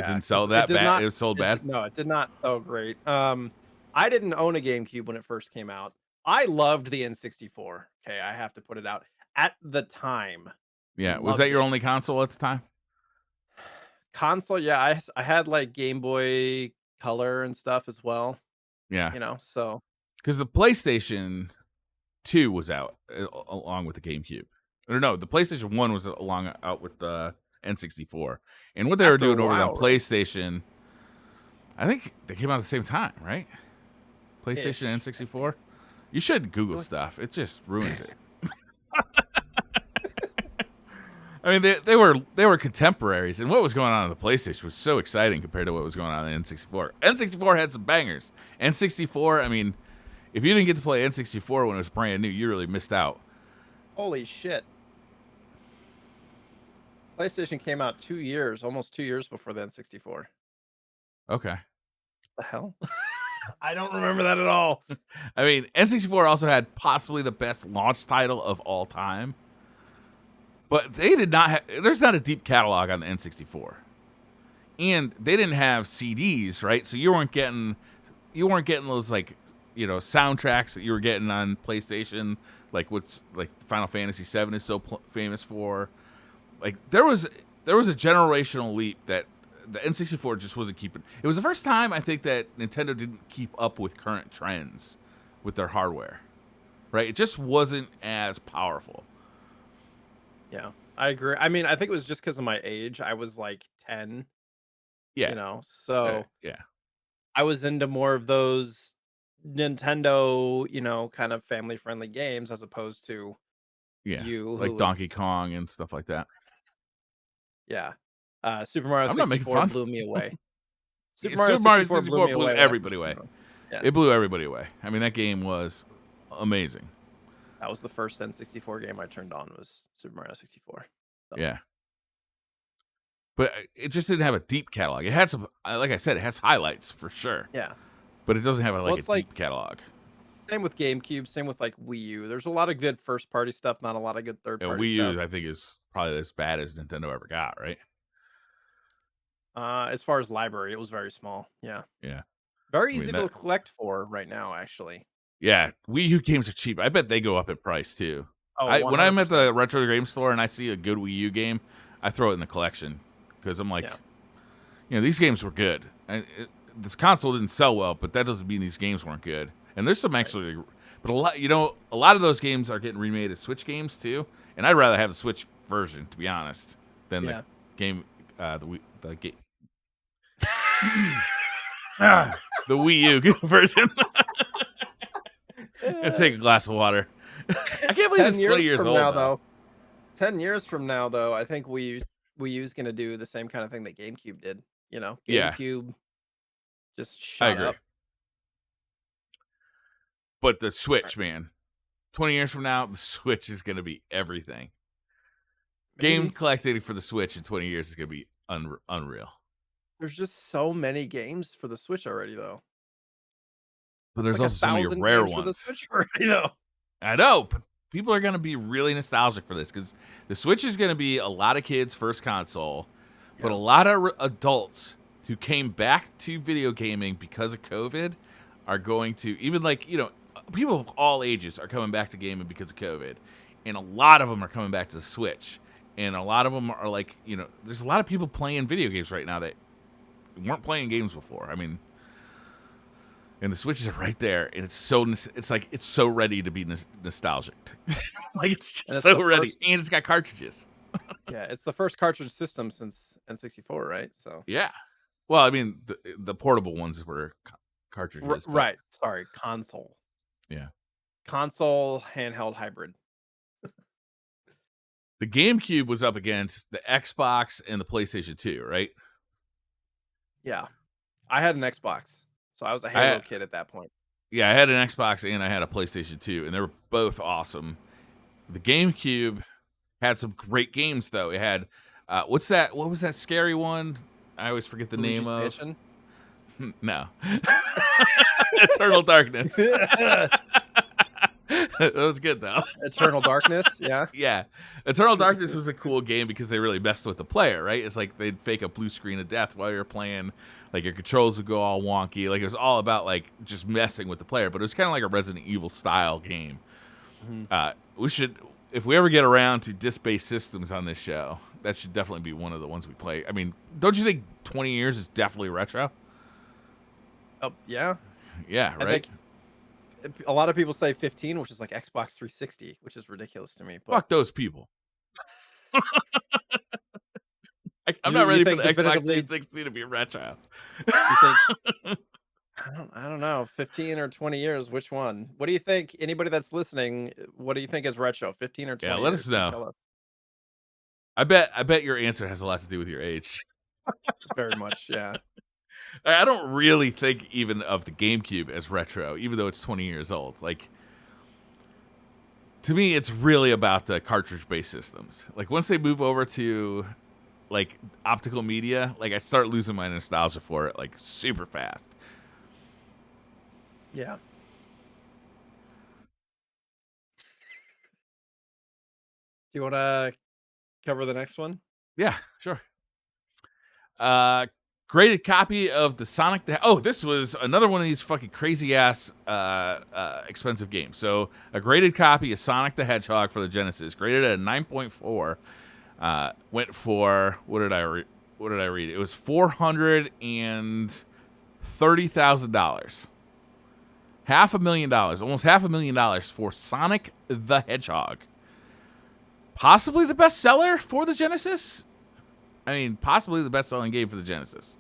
Yeah, didn't sell because it that did bad. not. It sold bad. No, it did not sell great. I didn't own a GameCube when it first came out. I loved the N64. Okay, I have to put it out. At the time, Yeah. Was that loved your it. only console at the time? Console, yeah, I had like Game Boy Color and stuff as well. Yeah, So because the PlayStation 2 was out along with the GameCube. Or no, the PlayStation 1 was out with the N64. And what they were after a doing over on while, right? PlayStation, I think they came out at the same time, right? PlayStation and Ish. N64. You should Google Really? stuff. It just ruins it. I mean, they were contemporaries, and what was going on in the PlayStation was so exciting compared to what was going on in the N64. N64 had some bangers. N64, I mean, if you didn't get to play N64 when it was brand new, you really missed out. Holy shit! PlayStation came out almost 2 years before the N64. Okay. The hell? I don't remember that at all. I mean, N64 also had possibly the best launch title of all time. But they did not have, there's not a deep catalog on the N64. And they didn't have CDs, right? So you weren't getting those like, soundtracks that you were getting on PlayStation, like what's like Final Fantasy VII is so famous for. Like there was a generational leap that the N64 just wasn't keeping. It was the first time I think that Nintendo didn't keep up with current trends with their hardware. Right? It just wasn't as powerful. Yeah, I agree. I mean, I think it was just because of my age. I was like 10, Yeah. so Yeah. I was into more of those Nintendo, kind of family friendly games as opposed to Yeah. you who Like was, Donkey Kong and stuff like that. yeah. Super Mario I'm not making 64 fun. blew me away. Super Mario Super Mario 64 blew 64 me blew away when I everybody first away. came out. Yeah, It blew everybody away. I mean, that game was amazing. that was the first N64 game I turned on was Super Mario 64. So, Yeah. But it just didn't have a deep catalog. It had some, like I said, it has highlights for sure. yeah. But it doesn't have Well, a it's like deep catalog. same with GameCube, same with like Wii U. There's a lot of good first party stuff, not a lot of good third party Wii stuff. U, I think, is probably as bad as Nintendo ever got, right? As far as library, it was very small. Yeah. Yeah. Very I mean, easy to collect for right now, actually. yeah, Wii U games are cheap. I bet they go up in price too. Oh, When I'm at 100%. the retro game store and I see a good Wii U game, I throw it in the collection because I'm like, Yeah. these games were good. This console didn't sell well, but that doesn't mean these games weren't good. And there's some actually, but a lot of those games are getting remade as Switch games too. And I'd rather have the Switch version, to be honest, than the game, the game. The Wii U version. Let's take a glass of water. I can't believe it's 20 years old now, though. 10 years from now, though, I think Wii U's gonna do the same kind of thing that GameCube did. Yeah. GameCube just I shut agree. up. But the Switch, man, 20 years from now, the Switch is going to be everything. Game Maybe. collecting for the Switch in 20 years is going to be unreal. There's just so many games for the Switch already, though. But there's Like also so many 1,000 rare games for the ones. Switch already, though. I know, but people are going to be really nostalgic for this because the Switch is going to be a lot of kids' first console, but a lot of adults who came back to video gaming because of COVID are going to, even like, people of all ages are coming back to gaming because of COVID. And a lot of them are coming back to the Switch. And a lot of them are like, there's a lot of people playing video games right now that weren't playing games before. I mean, and the Switch is right there, and it's so ready to be nostalgic. Like it's just so ready, and it's got cartridges. Yeah, it's the first cartridge system since N64, right? So yeah. Well, I mean, the portable ones were cartridges, right? Sorry, console. Yeah, console handheld hybrid. The GameCube was up against the Xbox and the PlayStation 2, right? Yeah, I had an Xbox, so I was a Halo kid at that point. Yeah, I had an Xbox and I had a PlayStation 2, and they were both awesome. The GameCube had some great games though. It had what's that? What was that scary one? I always forget the name Luigi's of. Mansion. No, Eternal Darkness. That was good though. Eternal Darkness. Yeah. Yeah, Eternal Darkness was a cool game because they really messed with the player, right? It's like they'd fake a blue screen of death while you're playing. Like your controls would go all wonky. Like it was all about like just messing with the player. But it was kind of like a Resident Evil style game. Mhm. We should, if we ever get around to disc-based systems on this show, that should definitely be one of the ones we play. I mean, don't you think 20 years is definitely retro? Oh yeah. Yeah, I right. think a lot of people say 15, which is like Xbox 360, which is ridiculous to me. But Fuck those people. I'm not you ready for think the Xbox definitively? 360 to be retro. You think I don't know, 15 or 20 years, which one? What do you think? Anybody that's listening, what do you think is retro? 15 or Yeah, 20 let years? us You know. tell us. I bet your answer has a lot to do with your age. Very much, yeah. I don't really think even of the GameCube as retro, even though it's 20 years old. Like, to me, it's really about the cartridge-based systems. Like, once they move over to, like, optical media, like, I start losing my nostalgia for it, like, super fast. Yeah. Do you wanna cover the next one? Yeah, sure. Uh, graded copy of the Sonic the... Oh, this was another one of these fucking crazy-ass expensive games. So, a graded copy of Sonic the Hedgehog for the Genesis, graded at a 9.4. Went for what did I read? It was $430,000, $500,000, almost $500,000 for Sonic the Hedgehog. Possibly the best seller for the Genesis. I mean, possibly the best selling game for the Genesis.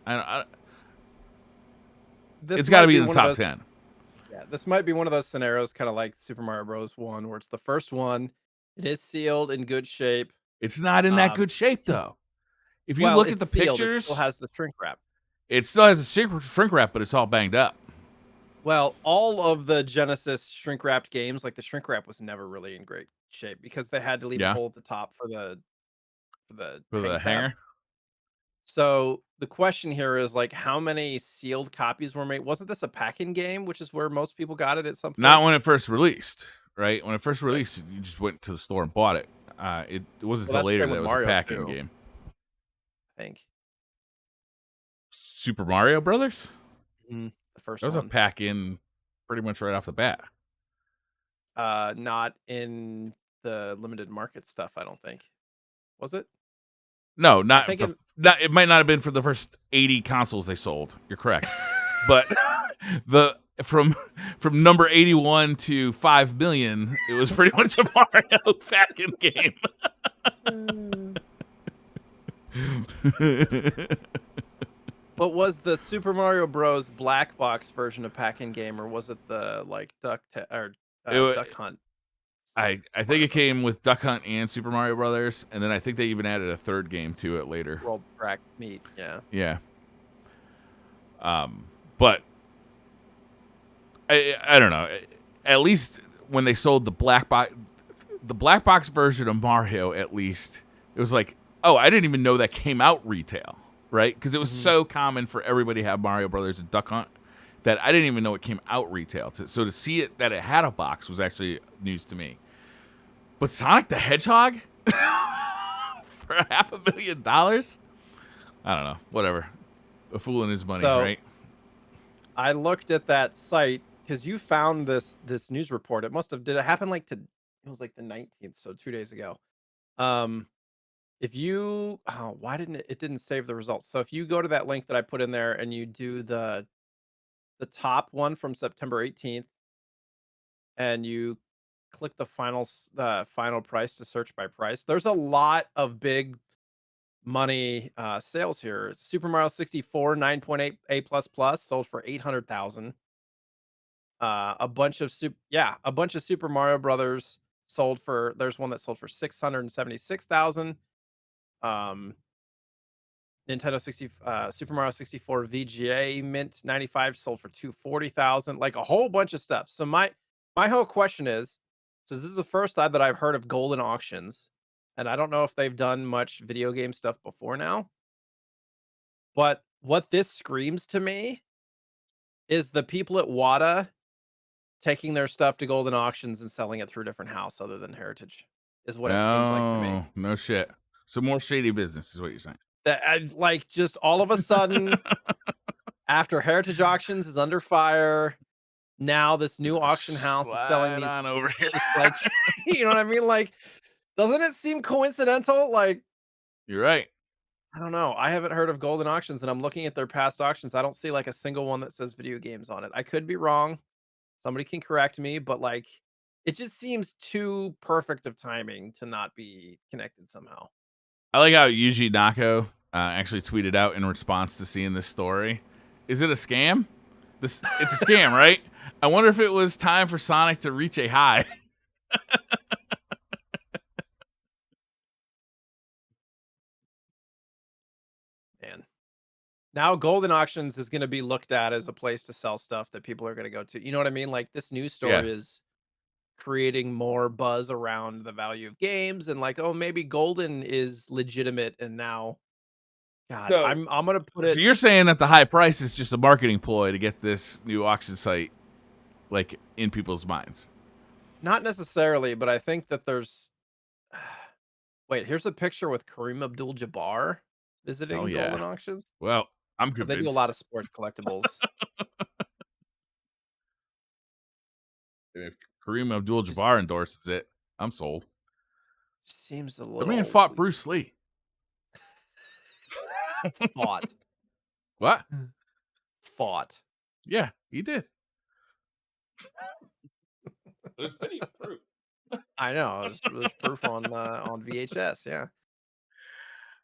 This It's got to might be in the one of top those 10. Yeah, this might be one of those scenarios kinda like Super Mario Bros. 1, where it's the first one, it is sealed in good shape. It's not in that Um, good shape though. If you well, look at it's the sealed, it still pictures, has the shrink wrap. it still has a shrink wrap, but it's all banged up. Well, all of the Genesis shrink wrapped games, like the shrink wrap was never really in great shape because they had to leave a Yeah, hole at the top for the for hang the tab. hanger. So the question here is like how many sealed copies were made? Wasn't this a packing game, which is where most people got it at some Not point? when it first released, right? When it first Right. released, you just went to the store and bought it. It wasn't Well, until that's the later same that with it was a Mario packing too, game. I think. Super Mario Brothers? The first That was a one. pack in pretty much right off the bat. Not in the limited market stuff, I don't think. Was it? No, I not think the it not it might not have been for the first 80 consoles they sold. You're correct. But the from number 81 to 5 million, it was pretty much a Mario packing game. What was the Super Mario Bros. Black box version of Pac-In game, or was it the like It wa- Duck Hunt I think Mario it Bros. came with Duck Hunt and Super Mario Brothers, and then I think they even added a third game to it later. World Track Meet? Yeah. Yeah. But I don't know. At least when they sold the black box version of Mario, at least it was like, oh, I didn't even know that came out retail, right? Because it was Mhm. so common for everybody to have Mario Brothers and Duck Hunt that I didn't even know it came out retail. So to see it that it had a box was actually news to me. But Sonic the Hedgehog for $500,000? I don't know. Whatever. A fool and his money, So right? I looked at that site because you found this news report. Did it happen like it was like the 19th, so 2 days ago. Um, if you why didn't it didn't save the results. So if you go to that link that I put in there and you do the top one from September 18th and you click the final price to search by price, there's a lot of big money sales here. Super Mario 64 9.8 A plus plus sold for 800,000. A bunch of Super Mario Brothers sold for. There's one that sold for 676,000. Um, Super Mario 64 VGA mint 95 sold for 240,000, like a whole bunch of stuff. So my whole question is, so this is the first time that I've heard of golden auctions, and I don't know if they've done much video game stuff before now, but what this screams to me is the people at WATA taking their stuff to golden auctions and selling it through a different house other than Heritage, is what it seems like to me. Oh, no shit. Some more shady business is what you're saying. That like just all of a sudden, after Heritage Auctions is under fire, now this new auction house is selling Slide these on over here. just like you know what I mean? Like, doesn't it seem coincidental? Like, You're right. I don't know. I haven't heard of golden auctions, and I'm looking at their past auctions. I don't see like a single one that says video games on it. I could be wrong. Somebody can correct me, but like it just seems too perfect of timing to not be connected somehow. I like how Yuji Nako actually tweeted out in response to seeing this story. Is it a scam? It's a scam, right? I wonder if it was time for Sonic to reach a high. Man. Now golden auctions is going to be looked at as a place to sell stuff that people are going to go to. You know what I mean? Like this news Yeah. story is creating more buzz around the value of games and like, oh, maybe golden is legitimate and now God, So, I'm going to put so it you're saying that the high price is just a marketing ploy to get this new auction site like in people's minds? not necessarily, but I think that there's wait, here's a picture with Kareem Abdul-Jabbar Oh visiting yeah. golden auctions. Well, I'm They do a lot convinced. of sports collectibles. If Kareem Just Abdul-Jabbar endorses it, I'm sold. seems a The man little fought Bruce Lee. fought. What? Fought. Yeah, he did. There's video proof. I know. There's proof on VHS. Yeah.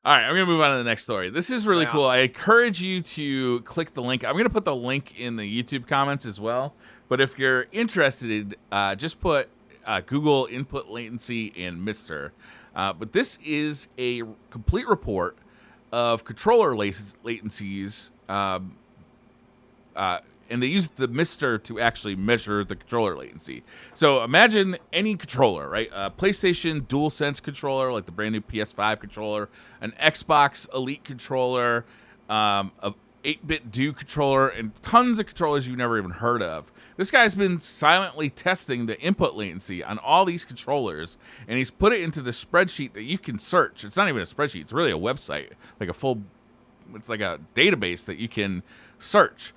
All right, I'm going to move on to the next story. This is really Yeah. cool. I encourage you to click the link. I'm going to put the link in the YouTube comments as well. But if you're interested, just put Google input latency and Mister. But this is a complete report of controller latencies. And they use the Mister to actually measure the controller latency. So imagine any controller, right? A PlayStation DualSense controller, like the brand new PS5 controller, an Xbox Elite controller, a 8-bit Do controller, and tons of controllers you've never even heard of. This guy's been silently testing the input latency on all these controllers, and he's put it into the spreadsheet that you can search. It's not even a spreadsheet; it's really a website, like it's like a database that you can search.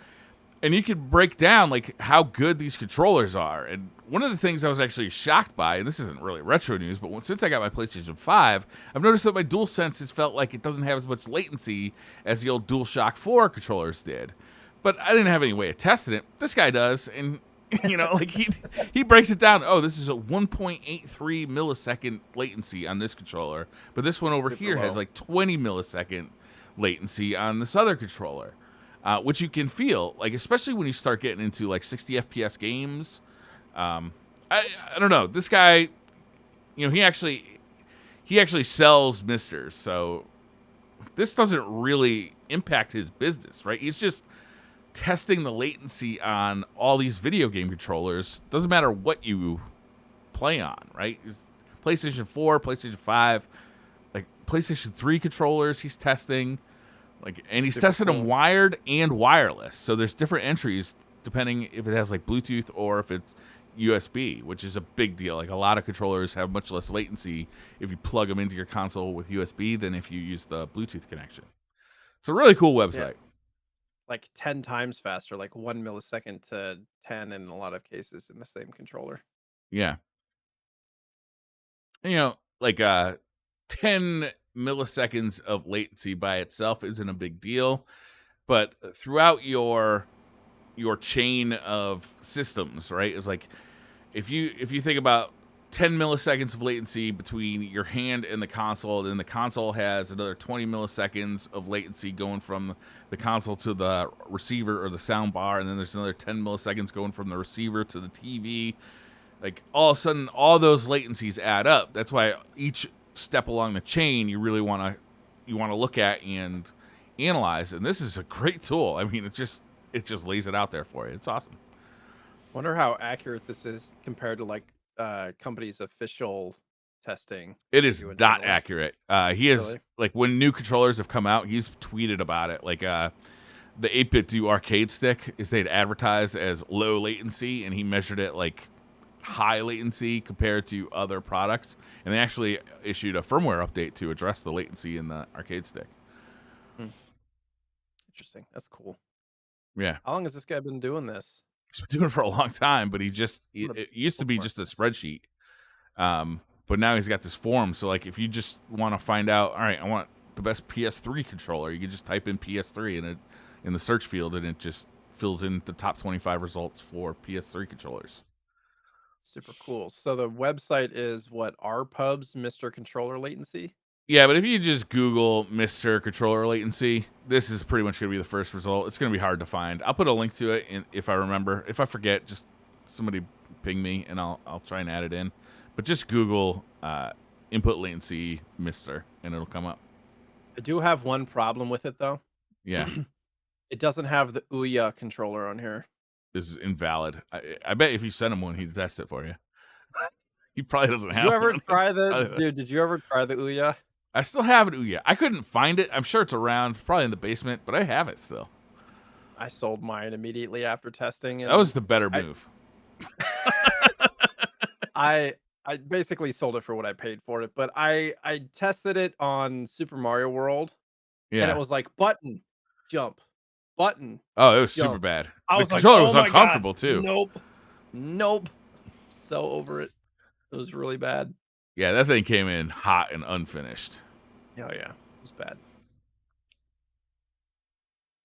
And you can break down like how good these controllers are. And one of the things I was actually shocked by, and this isn't really retro news, but since I got my PlayStation 5, I've noticed that my DualSense has felt like it doesn't have as much latency as the old DualShock 4 controllers did. But I didn't have any way of testing it. This guy does, and like he breaks it down. Oh, this is a 1.83 millisecond latency on this controller, but this one over here has like 20 millisecond latency on this other controller. Which you can feel, like, especially when you start getting into like 60 FPS games. I don't know. This guy, he actually sells misters, so this doesn't really impact his business, right? He's just testing the latency on all these video game controllers. Doesn't matter what you play on, right? It's PlayStation 4, PlayStation 5, like PlayStation 3 controllers he's testing. And he's tested them wired and wireless. So there's different entries depending if it has like Bluetooth or if it's USB, which is a big deal. Like a lot of controllers have much less latency if you plug them into your console with USB than if you use the Bluetooth connection. It's a really cool website. Yeah. Like 10 times faster, like 1 millisecond to 10 in a lot of cases in the same controller. Yeah. And, like 10 milliseconds of latency by itself isn't a big deal, but throughout your chain of systems, right, is like if you think about 10 milliseconds of latency between your hand and the console, then the console has another 20 milliseconds of latency going from the console to the receiver or the sound bar, and then there's another 10 milliseconds going from the receiver to the TV. Like all of a sudden all those latencies add up. That's why each step along the chain you really want to look at and analyze, and this is a great tool. I mean, it just lays it out there for you. It's awesome. Wonder how accurate this is compared to like companies' official testing It they is do not internally. accurate. He has Really? like when new controllers have come out, he's tweeted about it. Like the 8-bit do arcade stick is they'd advertised as low latency, and he measured it like high latency compared to other products, and they actually issued a firmware update to address the latency in the arcade stick. Hmm, interesting. That's cool. Yeah, How long has this guy been doing this? he's been doing it for a long time, but I'm gonna it used to be bookmark just a this. spreadsheet. But now he's got this forum. So like, if you just want to find out, all right, I want the best PS3 controller, you can just type in PS3 in the search field, and it just fills in the top 25 results for PS3 controllers. Super cool. So the website is what RPubs, Mr. Controller Latency. Yeah, but if you just Google Mr. Controller Latency, this is pretty much going to be the first result. It's going to be hard to find. I'll put a link to it if I remember. If I forget, just somebody ping me, and I'll try and add it in. But just Google input latency Mr. and it'll come up. I do have one problem with it though. Yeah, It doesn't have the Ouya controller on here. this is invalid. I bet if you send him one, he'd test it for you. He probably doesn't Did have you ever one. try did you ever try the Ouya? I still have it. Ouya. I couldn't find it. I'm sure it's around, probably in the basement, but I have it still. I sold mine immediately after testing, That was and the better I move. I I basically sold it for what I paid for it, but I tested it on Super Mario World, and it Yeah. was like button, jump, button, Oh, it was super jump. bad. I The was like, controller "Oh was my god, uncomfortable too. nope, nope." So over it. It was really bad. Yeah, that thing came in hot and unfinished. Oh yeah, it was bad.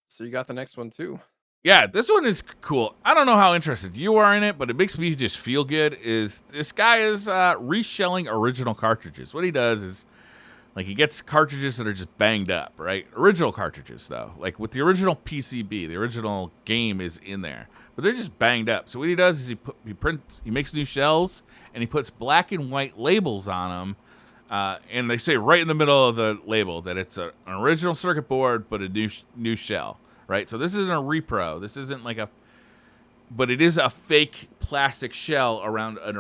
So you got the next one too. Yeah, this one is cool. I don't know how interested you are in it, but it makes me just feel good. Is this guy is reshelling original cartridges? What he does is like he gets cartridges that are just banged up, right? Original cartridges though, like with the original PCB, the original game is in there, but they're just banged up. So what he does is he makes new shells, and he puts black and white labels on them. And they say right in the middle of the label that it's an original circuit board, but a new shell, right? So this isn't a repro. This isn't like but it is a fake plastic shell around the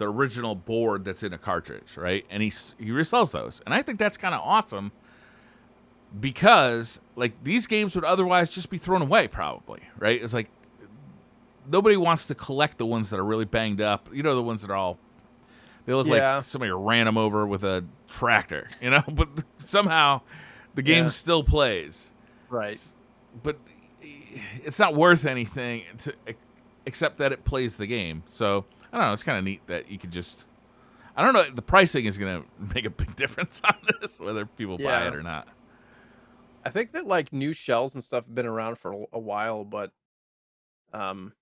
original board that's in a cartridge, right? And he resells those, and I think that's kind of awesome because like these games would otherwise just be thrown away, probably, right? It's like nobody wants to collect the ones that are really banged up. You know, the ones that are all they look like Yeah, somebody ran them over with a tractor, you know? But somehow the game yeah, still plays. right. But it's not worth anything except that it plays the game. So, I don't know. It's kind of neat that you could just. I don't know. The pricing is going to make a big difference on this, whether people buy it Yeah. or not. I think that like new shells and stuff have been around for a while, but um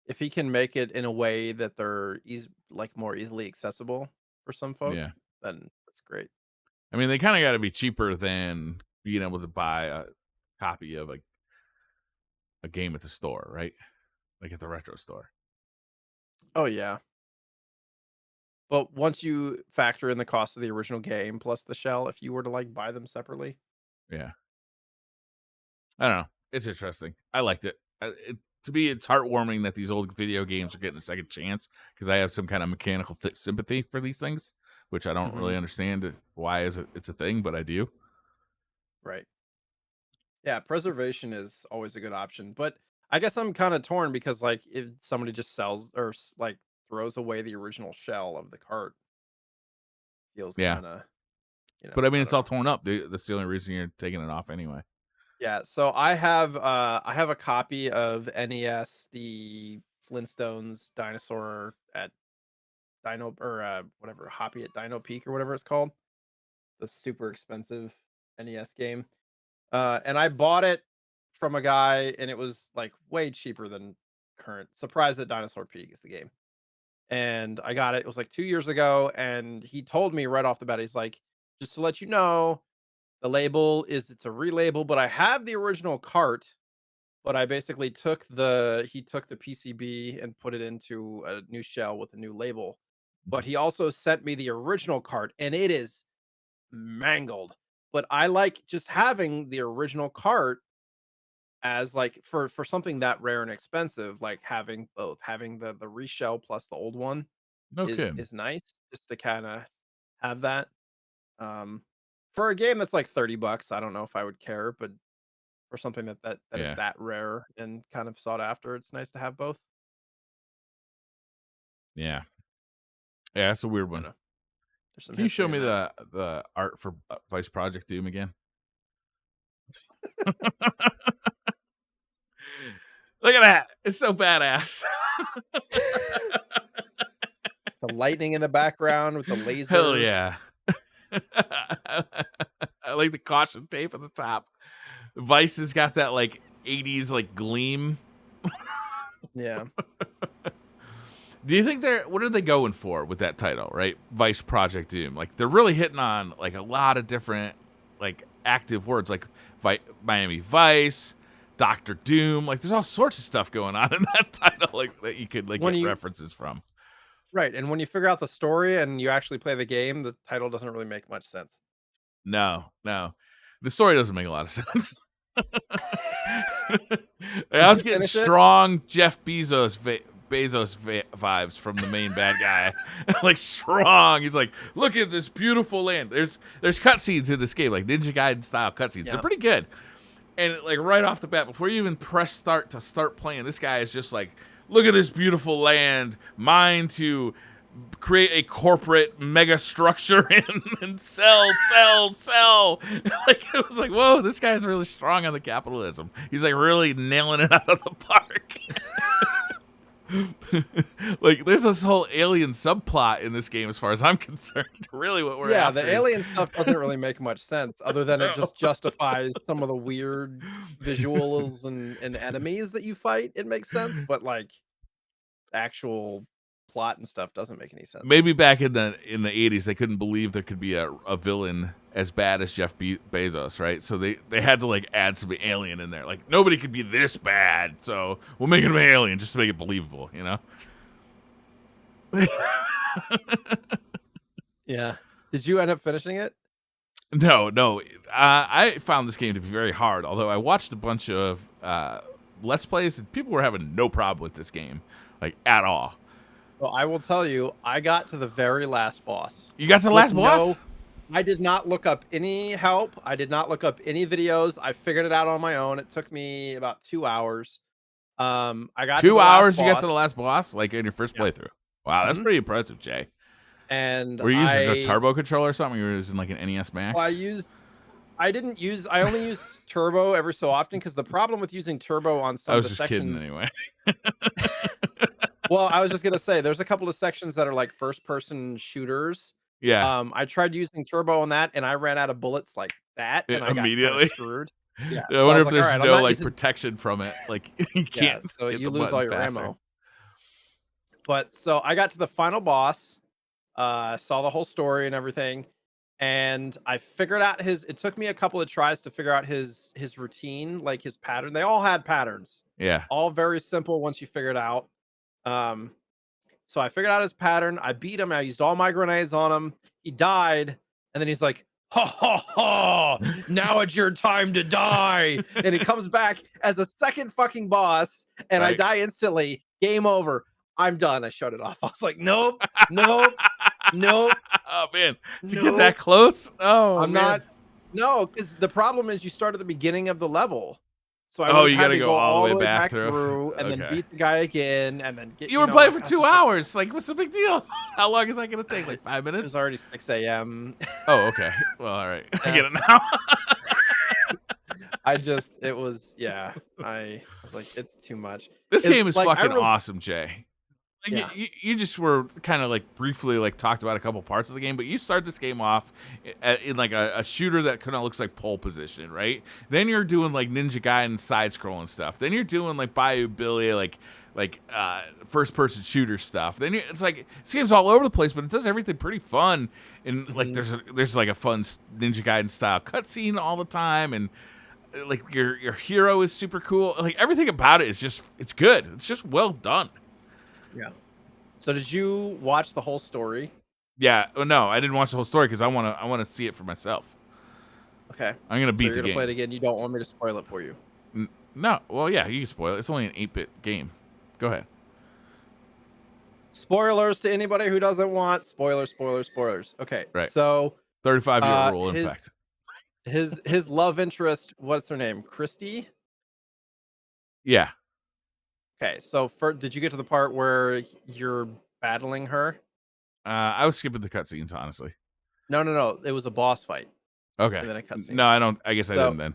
if he can make it in a way that they're like more easily accessible for some Yeah. folks, then that's great. I mean, they kind of got to be cheaper than being able to buy a copy of a game at the store, right? Like at the retro store. Oh yeah. But once you factor in the cost of the original game plus the shell, if you were to like buy them separately. Yeah. I don't know. It's interesting. I liked it. To me, it's heartwarming that these old video games are getting a second chance because I have some kind of mechanical sympathy for these things, which I don't Hmm. really understand why it's a thing, but I do. Right. Yeah, preservation is always a good option, but I guess I'm kind of torn because like if somebody just sells or like throws away the original shell of the cart, feels Yeah. kind of, But I mean, I it's don't all know. torn up. That's the only reason you're taking it off anyway. Yeah, so I have a copy of NES, the Flintstones dinosaur at Dino or whatever, Hoppy at Dino Peak or whatever it's called. The super expensive NES game. And I bought it from a guy and it was like way cheaper than current. Surprise at Dinosaur Peak is the game. And I got it. It was like 2 years ago. And he told me right off the bat, he's like, just to let you know, the label is it's a relabel, but I have the original cart. But I basically took the PCB and put it into a new shell with a new label. But he also sent me the original cart and it is mangled. but I like just having the original cart as like for something that rare and expensive, like having both, having the reshell plus the old one No kidding. is nice just to kind of have that. Um, for a game that's like 30 bucks, I don't know if I would care, but for something that is Yeah. that rare and kind of sought after, it's nice to have both. Yeah. Yeah, that's a weird I don't one. know. There's some Can you show history me in that. the art for Vice Project Doom again? Look at that. It's so badass. The lightning in the background with the Hell lasers. yeah. I like the caution tape at the top. Vice has got that like 80s like gleam. Yeah. Do you think what are they going for with that title, right? Vice Project Doom. Like they're really hitting on like a lot of different like active words like Miami Vice, Doctor Doom. Like there's all sorts of stuff going on in that title like that you could like When get you references from. Right, and when you figure out the story and you actually play the game, the title doesn't really make much sense. No, no. The story doesn't make a lot of sense. I Did was you getting finish it? strong Jeff Bezos vibes from the main bad guy. Like strong. He's like, look at this beautiful land. There's cutscenes in this game, like Ninja Gaiden style cutscenes. They're Yeah. pretty good. And like right off the bat, before you even press start to start playing, this guy is just like, look at this beautiful land, mine to create a corporate mega structure and sell. Like it was like, whoa, this guy's really strong on the capitalism. He's like really nailing it out of the park. Like there's this whole alien subplot in this game as far as I'm concerned. Really what we're Yeah, after the is- alien stuff doesn't really make much sense other than it No. just justifies some of the weird visuals and enemies that you fight. It makes sense, but like actual plot and stuff doesn't make any sense. Maybe back in the 80s they couldn't believe there could be a villain as bad as Jeff Bezos, right? So they had to like add some alien in there. Like nobody could be this bad, so we'll make him an alien just to make it believable, you know? Yeah. Did you end up finishing it? No. I found this game to be very hard. Although I watched a bunch of Let's Plays, and people were having no problem with this game, like at all. Well, I will tell you, I got to the very last boss. You got to the With last boss? I did not look up any help. I did not look up any videos. I figured it out on my own. It took me about 2 hours. I got to the 2 last hours you got to the boss, last boss, like in your first Yeah. playthrough. Wow, that's Mhm. pretty impressive, Jay. and Were you using a turbo controller or something? You were using like an NES Max? well, I only used turbo every so often because the problem with using turbo on I some of was the just kidding sections. anyway. Well, I was just gonna say there's a couple of sections that are like first person shooters. Yeah, I tried using turbo on that and I ran out of bullets like that and I got kind immediately. of screwed. Yeah. I So I wonder was if like, all there's right, I'm no not like using. protection from it. Like you Yeah, can't so hit you the lose button all your faster. ammo. But so I got to the final boss, saw the whole story and everything, and I figured out it took me a couple of tries to figure out his routine, like his pattern. They all had patterns. Yeah. All very simple once you figure it out. Um, so I figured out his pattern. I beat him. I used all my grenades on him. He died, and then he's like, "Ha ha ha! Now it's your time to die!" And he comes back as a second fucking boss, and I Right. die instantly. Game over. I'm done. I shut it off. I was like, "Nope, nope, nope, Oh man, to get nope. that close. Oh I'm man. not." No, because the problem is you start at the beginning of the level. So I Oh, would you have had gotta to go go all all the way back back through? through and then Okay. beat the guy again and then get You were know, playing like, for I was 2 just like, hours. Like, what's the big deal? How long is that gonna take? Like 5 it was minutes? already 6 a.m. Oh, okay. Well, all right. I Yeah. get it now. I was like, it's too much. This It's game is like I fucking really awesome, Jay. Like, Yeah. you just were kind of like briefly like talked about a couple parts of the game, but you start this game off in like a shooter that kind of looks like pole position, right? Then you're doing like Ninja Gaiden side scrolling stuff. Then you're doing like Bayou Billy, like first person shooter stuff. Then it's like this game's all over the place, but it does everything pretty fun. And like Mhm. there's like a fun Ninja Gaiden style cutscene all the time, and like your hero is super cool. Like everything about it is just it's good. It's just well done. Yeah. So did you watch the whole story? Yeah, no, I didn't watch the whole story because I wanna see it for myself. Okay. I'm gonna So beat you're the gonna play it game. again. You don't want me to spoil it for you. No, well, yeah, you can spoil it. It's only an 8-bit game. Go ahead. Spoilers to anybody who doesn't want spoilers, spoilers, spoilers. Okay. Right. So 35-year rule, in his fact. his love interest, what's her name? Christy? Yeah. Okay. So for did you get to the part where you're battling her? I was skipping the cutscenes, honestly. No, no, no. It was a boss fight Okay. and then a cutscene. No, I don't. I guess I So didn't then.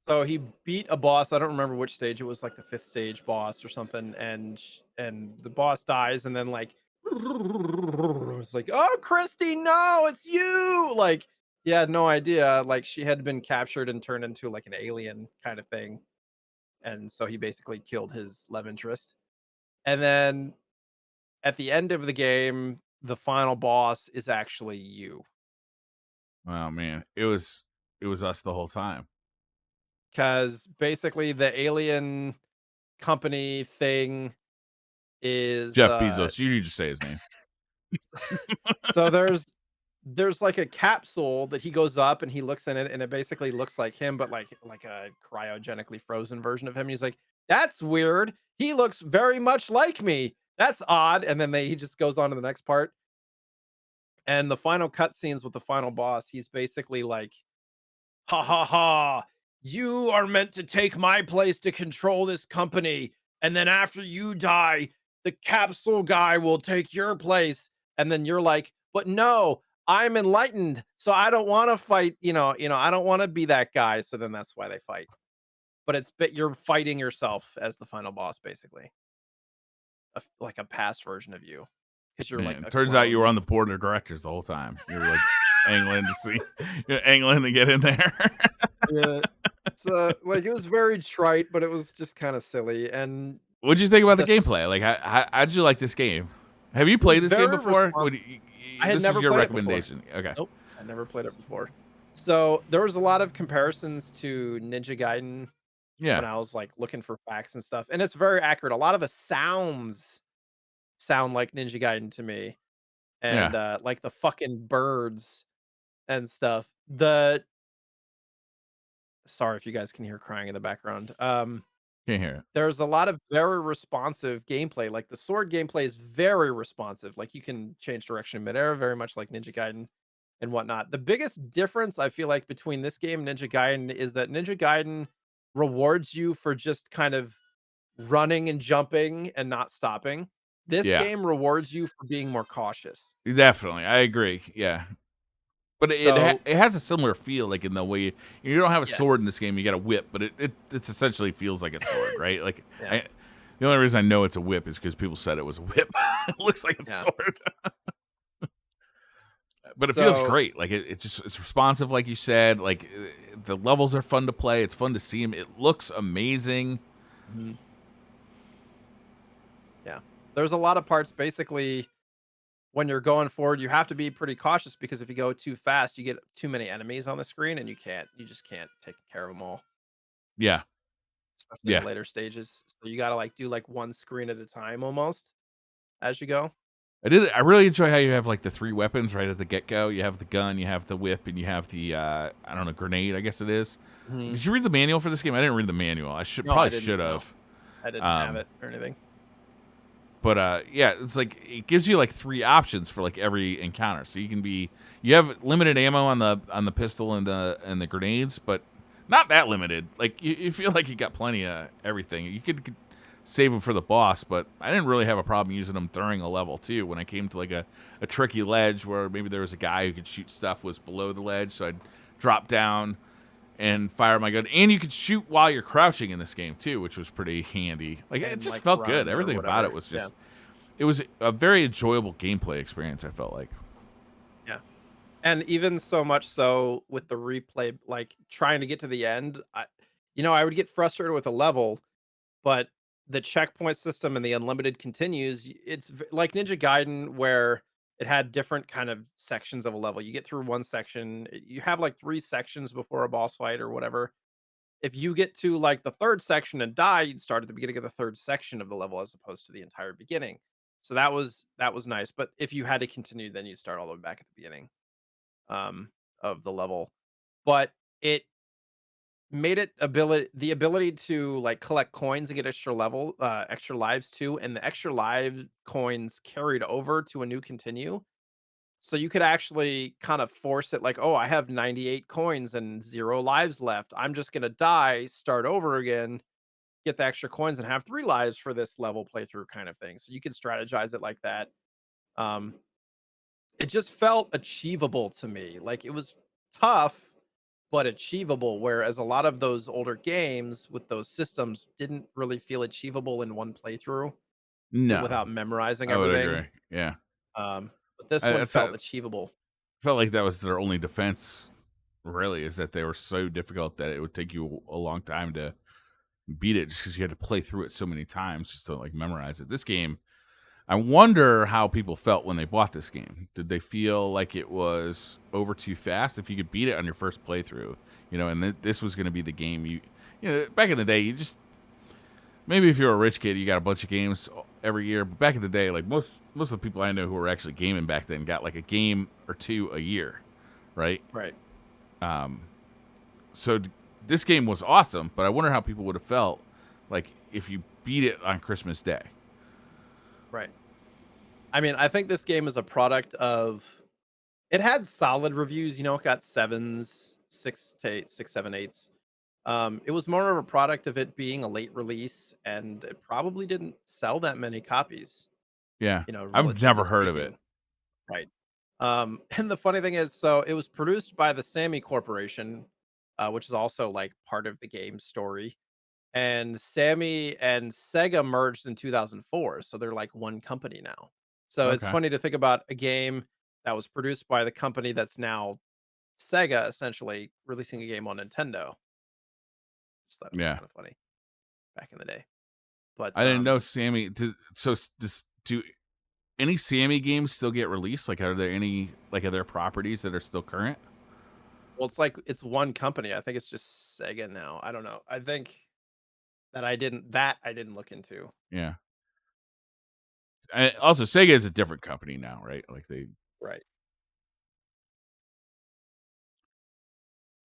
so he beat a boss. I don't remember which stage. It was like the fifth stage boss or something. And the boss dies, and then like it's like, oh, Christy, no, it's you. Like he had no idea. Like she had been captured and turned into like an alien kind of thing. And so he basically killed his love interest. And then at the end of the game, the final boss is actually you. Oh man, it was us the whole time. Because basically the alien company thing is Jeff Bezos. You just say his name. so there's like a capsule that he goes up and he looks in it and it basically looks like him, but like a cryogenically frozen version of him. He's like, that's weird. He looks very much like me. That's odd. And then he just goes on to the next part. And the final cutscenes with the final boss, he's basically like, ha ha ha. You are meant to take my place to control this company. And then after you die, the capsule guy will take your place. And then you're like, but no, I'm enlightened. So I don't want to fight, I don't want to be that guy. So then that's why they fight. But you're fighting yourself as the final boss, basically. Like a past version of you. Because you're like Man, a turns out you were clone. on the board of directors the whole time. You're like angling to see, you're angling to get in there. Yeah. So like it was very trite, but it was just kind of silly. And What'd you think about the this gameplay? Like, how'd you like this game? Have you it was played this game very before? responsive. I had This was never your played it before. recommendation. Okay. Nope, I never played it before. So, there was a lot of comparisons to Ninja Gaiden when Yeah. I was, like, looking for facts and stuff, and it's very accurate. A lot of the sounds sound like Ninja Gaiden to me, and, Yeah. like, the fucking birds and stuff. The Sorry if you guys can hear crying in the background. Can't hear it. There's a lot of very responsive gameplay, like, the sword gameplay is very responsive, like, you can change direction in midair, very much like Ninja Gaiden and whatnot. The biggest difference I feel like between this game and Ninja Gaiden is that Ninja Gaiden rewards you for just kind of running and jumping and not stopping. This Yeah. game rewards you for being more cautious. Definitely. I agree. Yeah. But So, it has a similar feel, like in the way you don't have a sword in yes. this game. You got a whip, but it's essentially feels like a sword, right? Like Yeah, the only reason I know it's a whip is because people said it was a whip. It looks like a yeah. sword, but it feels So great. Like it's responsive, like you said. Like the levels are fun to play. It's fun to see them. It looks amazing. mhm, yeah. There's a lot of parts basically when you're going forward, you have to be pretty cautious because if you go too fast, you get too many enemies on the screen and you just can't take care of them all. Yeah, Especially in the yeah. later stages. So you gotta like do like one screen at a time almost as you go. I really enjoy how you have like the three weapons right at the get go. You have the gun, you have the whip, and you have the I don't know, grenade. I guess it is. Mhm. Did you read the manual for this game? I didn't read the manual. I No, I didn't. should No, have. I didn't have Um, it or anything. but yeah, it's like it gives you like three options for like every encounter. So you have limited ammo on the pistol and the grenades, but not that limited. Like you feel like you got plenty of everything. You could save them for the boss, but I didn't really have a problem using them during a level too. When I came to like a tricky ledge where maybe there was a guy who could shoot stuff was below the ledge, so I'd drop down and fire my gun. And you could shoot while you're crouching in this game too, which was pretty handy. Like it And just like felt good. run or Everything about it whatever. was Yeah. just it was a very enjoyable gameplay experience, I felt like. Yeah. And even so much so with the replay, like trying to get to the end, I would get frustrated with a level, but the checkpoint system and the unlimited continues, like Ninja Gaiden where it had different kind of sections of a level. You get through one section, you have like three sections before a boss fight or whatever. If you get to like the third section and die, you'd start at the beginning of the third section of the level as opposed to the entire beginning. So that was nice. But if you had to continue, then you start all the way back at the beginning of the level. but it made it the ability to like collect coins and get extra lives too, and the extra live coins carried over to a new continue. So you could actually kind of force it like, oh, I have 98 coins and 0 lives left. I'm just gonna die, start over again, get the extra coins, and have 3 lives for this level playthrough kind of thing. So you can strategize it like that. Um, it just felt achievable to me. Like it was tough, but achievable. Whereas a lot of those older games with those systems didn't really feel achievable in one playthrough No, without memorizing I would everything. agree. Yeah, But this one that's felt achievable. felt like that was their only defense. Really, is that they were so difficult that it would take you a long time to beat it, just because you had to play through it so many times just to like memorize it. This game, I wonder how people felt when they bought this game. Did they feel like it was over too fast? If you could beat it on your first playthrough, and this was going to be the game back in the day, you just maybe if you're a rich kid, you got a bunch of games every year. But back in the day, like most of the people I know who were actually gaming back then got like a game or two a year, right? Right. So this game was awesome, but I wonder how people would have felt like if you beat it on Christmas Day. Right. I mean, I think this game is a product of it had solid reviews, it got sevens, 6 to 8, 6, 7, 8s. It was more of a product of it being a late release, and it probably didn't sell that many copies, Yeah, I've relatively never heard of it. speaking. Right. And the funny thing is, so it was produced by the Sammy Corporation, which is also like part of the game story. And Sammy and Sega merged in 2004, so they're like one company now. So it's Okay, funny to think about a game that was produced by the company that's now Sega, essentially releasing a game on Nintendo. Just thought it was yeah, kind of funny back in the day. I But didn't know Sammy. Do any Sammy games still get released? Like, are there any like other properties that are still current? well, it's like it's one company. I think it's just Sega now. I don't know. I think that I didn't look into. Yeah. Also, Sega is a different company now, right? Like they. Right.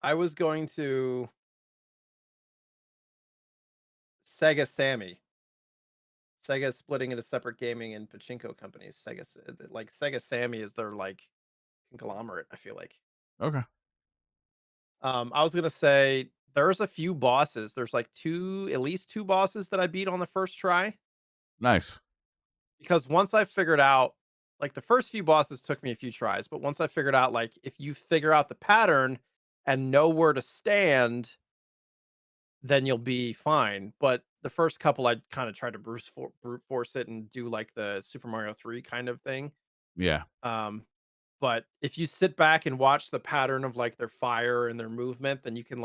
I was going to Sega Sammy. Sega is splitting into separate gaming and pachinko companies. Like Sega Sammy is their like conglomerate, I feel like. Okay. I was gonna say there's a few bosses. There's like at least two bosses that I beat on the first try. Nice. Because once I figured out like the first few bosses took me a few tries, but once I figured out like if you figure out the pattern and know where to stand, then you'll be fine. But the first couple I kind of tried to brute force it and do like the Super Mario 3 kind of thing. Yeah. Um but if you sit back and watch the pattern of like their fire and their movement, then you can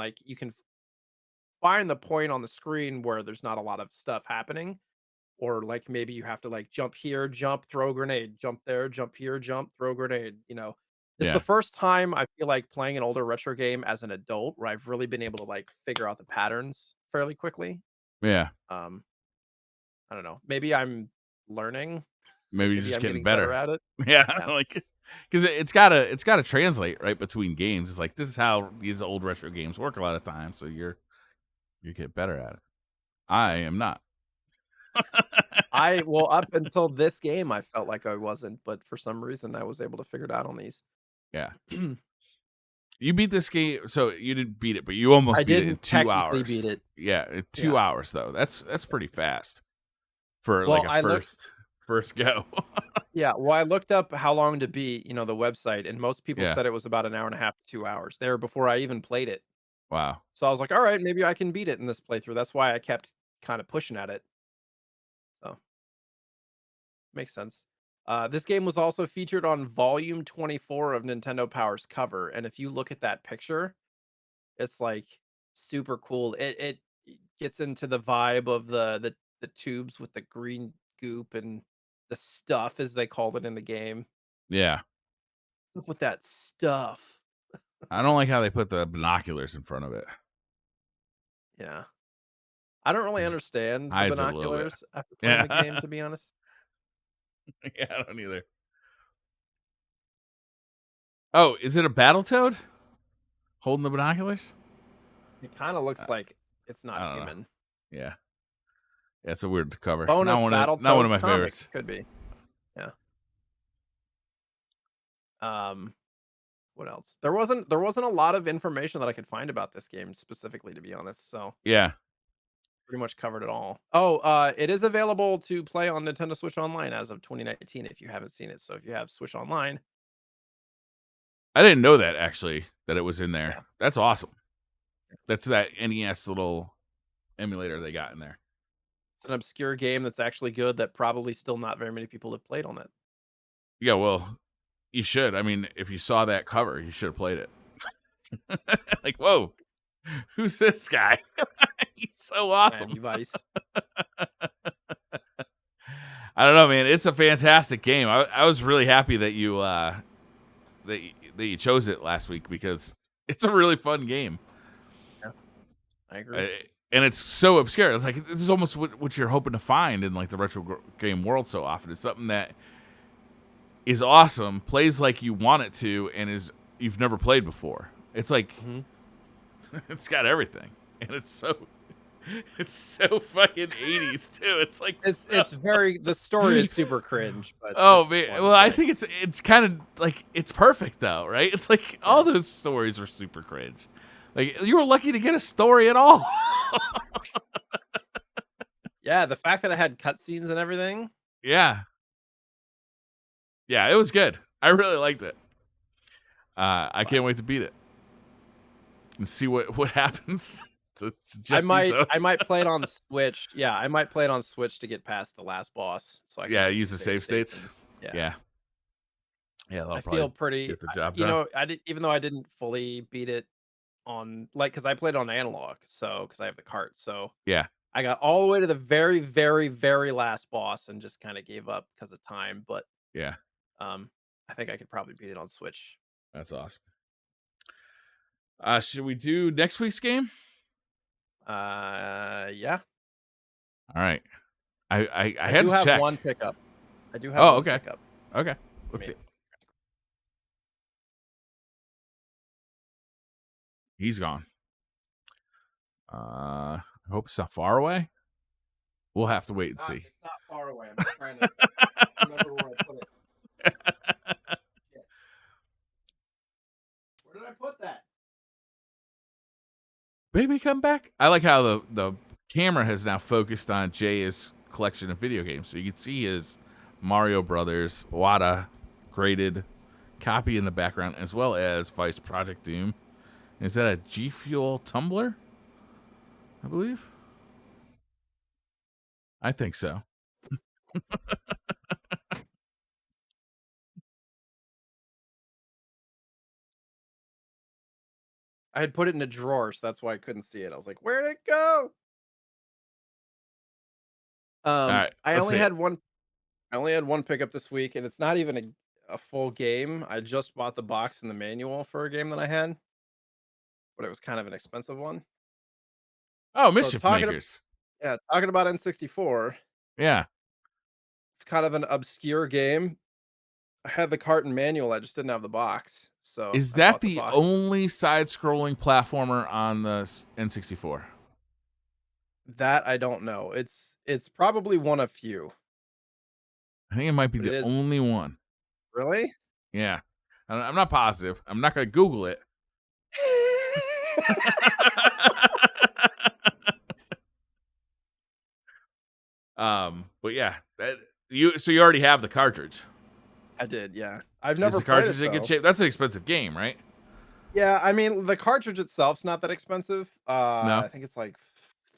find the point on the screen where there's not a lot of stuff happening, or like maybe you have to like jump here, jump, throw grenade, jump there, jump here, jump, throw grenade. It's the Yeah. first time I feel like playing an older retro game as an adult where I've really been able to like figure out the patterns fairly quickly. Yeah. Um, I don't know. Maybe I'm learning. Maybe you're Maybe just I'm getting getting better better. at it. Yeah. Yeah. Like, because it's gotta translate right between games. It's like this is how these old retro games work a lot of times. So you get better at it. I am not. Up until this game, I felt like I wasn't, but for some reason, I was able to figure it out on these. Yeah. You beat this game, so you didn't beat it, but you almost I beat it in didn't two technically beat hours. it. Yeah, Yeah. 2 hours though. That's pretty fast for like Well, a I looked. first go. Yeah, well, I looked up how long to beat, the website, and most people Yeah. said it was about an hour and a half to 2 hours there before I even played it. Wow. So I was like, all right, maybe I can beat it in this playthrough. That's why I kept kind of pushing at it. So makes sense. This game was also featured on Volume 24 of Nintendo Power's cover, and if you look at that picture, it's like super cool. It gets into the vibe of the tubes with the green goop and the stuff, as they called it in the game. Yeah. Look with that stuff. I don't like how they put the binoculars in front of it. Yeah. I don't really Just understand the hides it a little bit. binoculars after playing the game, Yeah. to be honest. Yeah, I don't either. Oh, is it a Battletoad? holding the binoculars. It kind of looks like it's I not don't know. human. Yeah, it's a weird cover. Bonus Not one of Battletoads my comic favorites. could be. Yeah. Um, what else? There wasn't a lot of information that I could find about this game specifically, to be honest. So Yeah, pretty much covered it all. Oh, it is available to play on Nintendo Switch Online as of 2019. If you haven't seen it, so if you have Switch Online, I didn't know that actually that it was in there. yeah, That's awesome. That's that NES little emulator they got in there. it's an obscure game that's actually good that probably still not very many people have played on it. Yeah, well, you should. I mean, if you saw that cover, you should have played it. Like, whoa, who's this guy? He's so awesome. Miami Vice. I don't know, man. It's a fantastic game. I was really happy that that you chose it last week because it's a really fun game. Yeah, I agree. And it's so obscure. It's like this is almost what you're hoping to find in like the retro game world so often. It's something that is awesome, plays like you want it to, and is you've never played before. It's like it's got everything, and it's so fucking 80s too. It's like It's very the story is super cringe, but oh it's man. fun Well, to I play. think it's kind of like it's perfect though, right? It's like all those stories are super cringe. Like you were lucky to get a story at all. Yeah, the fact that it had cutscenes and everything. Yeah. Yeah, it was good. I really liked it. I can't wait to beat it and see what happens to I Jeff might Bezos. I might play it on Switch. Yeah, I might play it on Switch to get past the last boss, so I can Yeah, like use the save states. and- yeah. Yeah. Yeah, that'll I probably feel pretty. get the job You done. know, I did even though I didn't fully beat it on like because I played on analog, so because I have the cart, so Yeah. I got all the way to the very, very, very last boss and just kind of gave up because of time. But Yeah. um, I think I could probably beat it on Switch. That's awesome. Should we do next week's game? Yeah, All right. I I had do to have check. one pickup. I do have Oh, one okay. pickup. Okay. I Let's mean, see. He's gone. I hope it's not far away. We'll have to wait and see. it's not far away. I'm just trying to remember where I put it. Shit. Where did I put that? Baby, come back. I like how the camera has now focused on Jay's collection of video games. So you can see his Mario Brothers, Wada, graded copy in the background, as well as Vice Project Doom. Is that a G Fuel tumbler? I believe. I think so. I had put it in a drawer, so that's why I couldn't see it. I was like, "Where did it go?" All right, I let's only see it. had one. I only had one pickup this week, and it's not even a full game. I just bought the box and the manual for a game that I had, but it was kind of an expensive one. Oh, So Mischief Makers. talking about N64, Yeah. it's kind of an obscure game. I had the cart and manual. I just didn't have the box, so Is I that bought the the box. only side-scrolling platformer on the N64? That I don't know. It's probably one of few, I think it might be but it the is only one. really. Yeah. I'm not positive. I'm not going to Google it. But yeah, you already have the cartridge. I did, yeah. I've Is never the played it cartridge in good though. shape? That's an expensive game, right? Yeah, I mean, the cartridge itself's not that expensive. No. I think it's like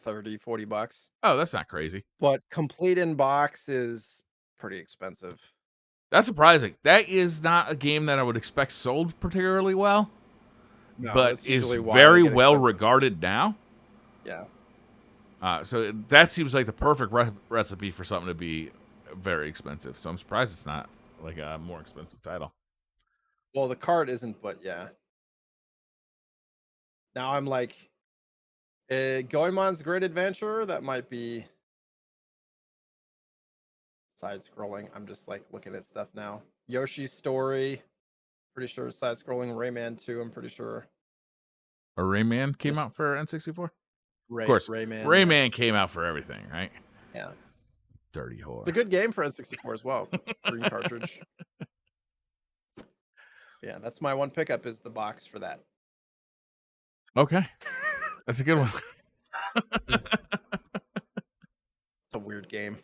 30-40 bucks. Oh, that's not crazy. But complete in box is pretty expensive. That's surprising. That is not a game that I would expect sold particularly well, No, but that's is usually why they very get well expensive. regarded now. Yeah. So that seems like the perfect recipe for something to be very expensive. So I'm surprised it's not like a more expensive title. Well, the cart isn't, but yeah. Now I'm like, Goemon's Great Adventure, that might be side scrolling. I'm just like looking at stuff now. Yoshi's Story, pretty sure side scrolling. Rayman 2, I'm pretty sure. Or Rayman came Just out for N64? Of course, Rayman. Rayman came out for everything, right? Yeah. Dirty It's a whore. good game for N64 as well. Green cartridge. Yeah, that's my one pickup is the box for that. Okay, that's a good one. It's a weird game.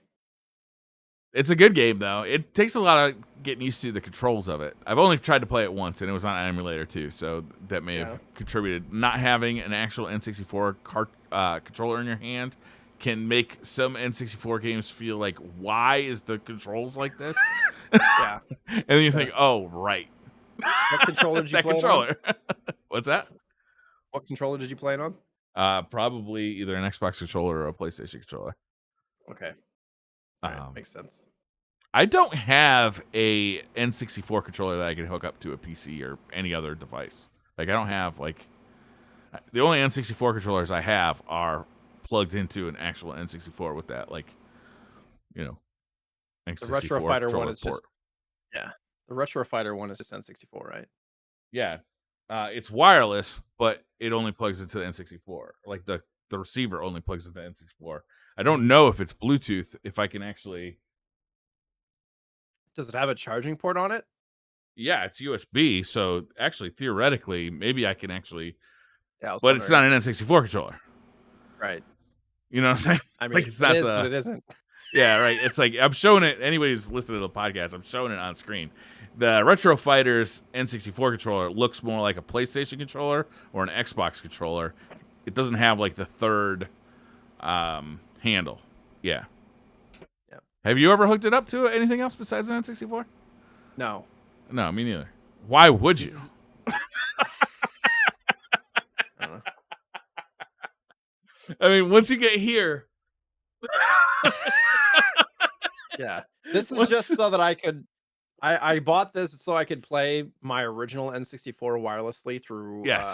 It's a good game though. It takes a lot of getting used to the controls of it. I've only tried to play it once, and it was on an emulator too, so that may have contributed. Not having an actual N64 controller in your hand can make some N64 games feel like, why is the controls like this? Yeah. And then you think, oh, right. What controller did you that play controller. What's that? What controller did you play it on? Probably either an Xbox controller or a PlayStation controller. Okay. All right, makes sense. I don't have a N64 controller that I can hook up to a PC or any other device. Like I don't have the only N64 controllers I have are plugged into an actual N64 with that N64 The Retro Fighter one is port. The Retro Fighter one is just N64, right? Yeah. It's wireless, but it only plugs into the N64. Like the receiver only plugs into the N64. I don't know if it's Bluetooth, if I can actually. Does it have a charging port on it? Yeah, it's USB, so actually, theoretically, maybe I can actually. Yeah, But it's not an N64 controller. Right. You know what I'm saying? I mean, it's not but it isn't. Yeah, right. It's like I'm showing it. Anybody who's listening to the podcast, I'm showing it on screen. The Retro Fighters N64 controller looks more like a PlayStation controller or an Xbox controller. It doesn't have the third handle. Yeah. Yep. Have you ever hooked it up to anything else besides an N64? No. No, me neither. Why would you? I don't know. I mean, once you get here. Yeah. This is just so that I could. I bought this so I could play my original N64 wirelessly through. Yes.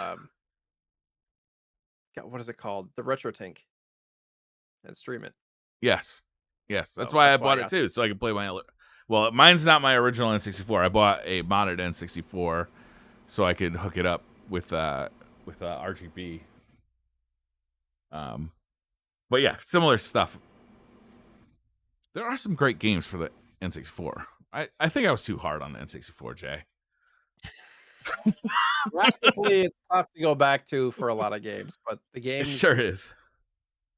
What is it called? The RetroTink. And stream it. Yes. That's why I bought it too, so I could play my. Well, mine's not my original N64. I bought a modded N64 so I could hook it up with RGB. But yeah, similar stuff. There are some great games for the N64. I think I was too hard on the N64, Jay. Graphically, it's tough to go back to for a lot of games, but the games It sure is.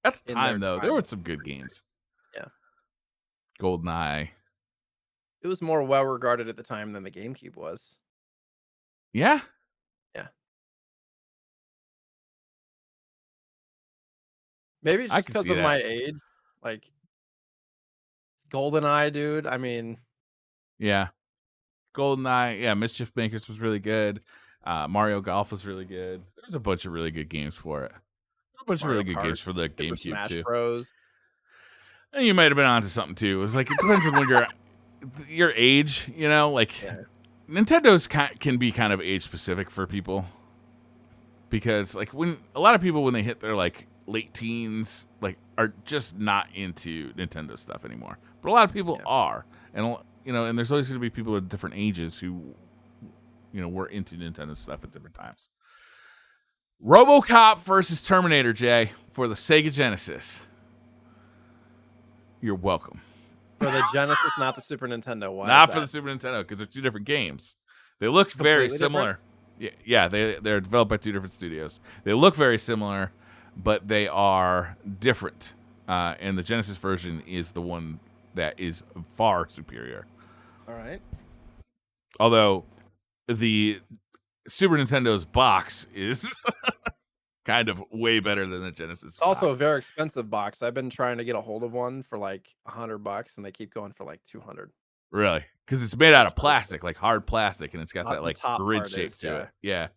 At the in time, their though, there time were some good games. Yeah. GoldenEye. It was more well regarded at the time than the GameCube was. Yeah. Yeah. Maybe it's I just can because see of that. my age. Like GoldenEye, dude. I mean, Yeah. GoldenEye. Yeah, Mischief Makers was really good. Mario Golf was really good. There's a bunch of really good games for it. A bunch of really good games for the Super GameCube Smash too. Bros. And you might have been onto something too. It was like it depends on when your age. Nintendo's can be kind of age specific for people because when a lot of people when they hit their late teens are just not into Nintendo stuff anymore. But a lot of people are, and and there's always going to be people of different ages who were into Nintendo stuff at different times. RoboCop versus Terminator, Jay, for the Sega Genesis. You're welcome. For the Genesis, not the Super Nintendo. Why? Not for the Super Nintendo, because they're two different games. They look very similar. Yeah, they're developed by two different studios. They look very similar, but they are different. And the Genesis version is the one that is far superior. All right. Although the Super Nintendo's box is kind of way better than the Genesis. It's also a very expensive box. I've been trying to get a hold of one for like $100, and they keep going for like 200. Really? Because it's made out of plastic, like hard plastic, and it's got that like grid shape to it. Yeah,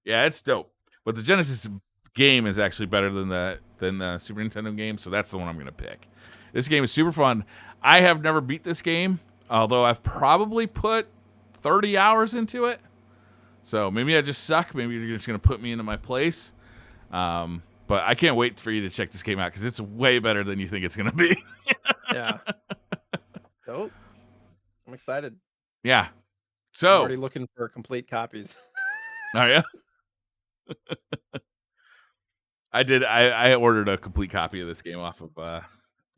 it's dope. But the Genesis game is actually better than the Super Nintendo game, so that's the one I'm gonna pick. This game is super fun. I have never beat this game, although I've probably put 30 hours into it. So maybe I just suck. Maybe you're just gonna put me into my place. But I can't wait for you to check this game out because it's way better than you think it's gonna be. Yeah. Dope. I'm excited. Yeah. I'm already looking for complete copies. Are you? I did. I ordered a complete copy of this game off of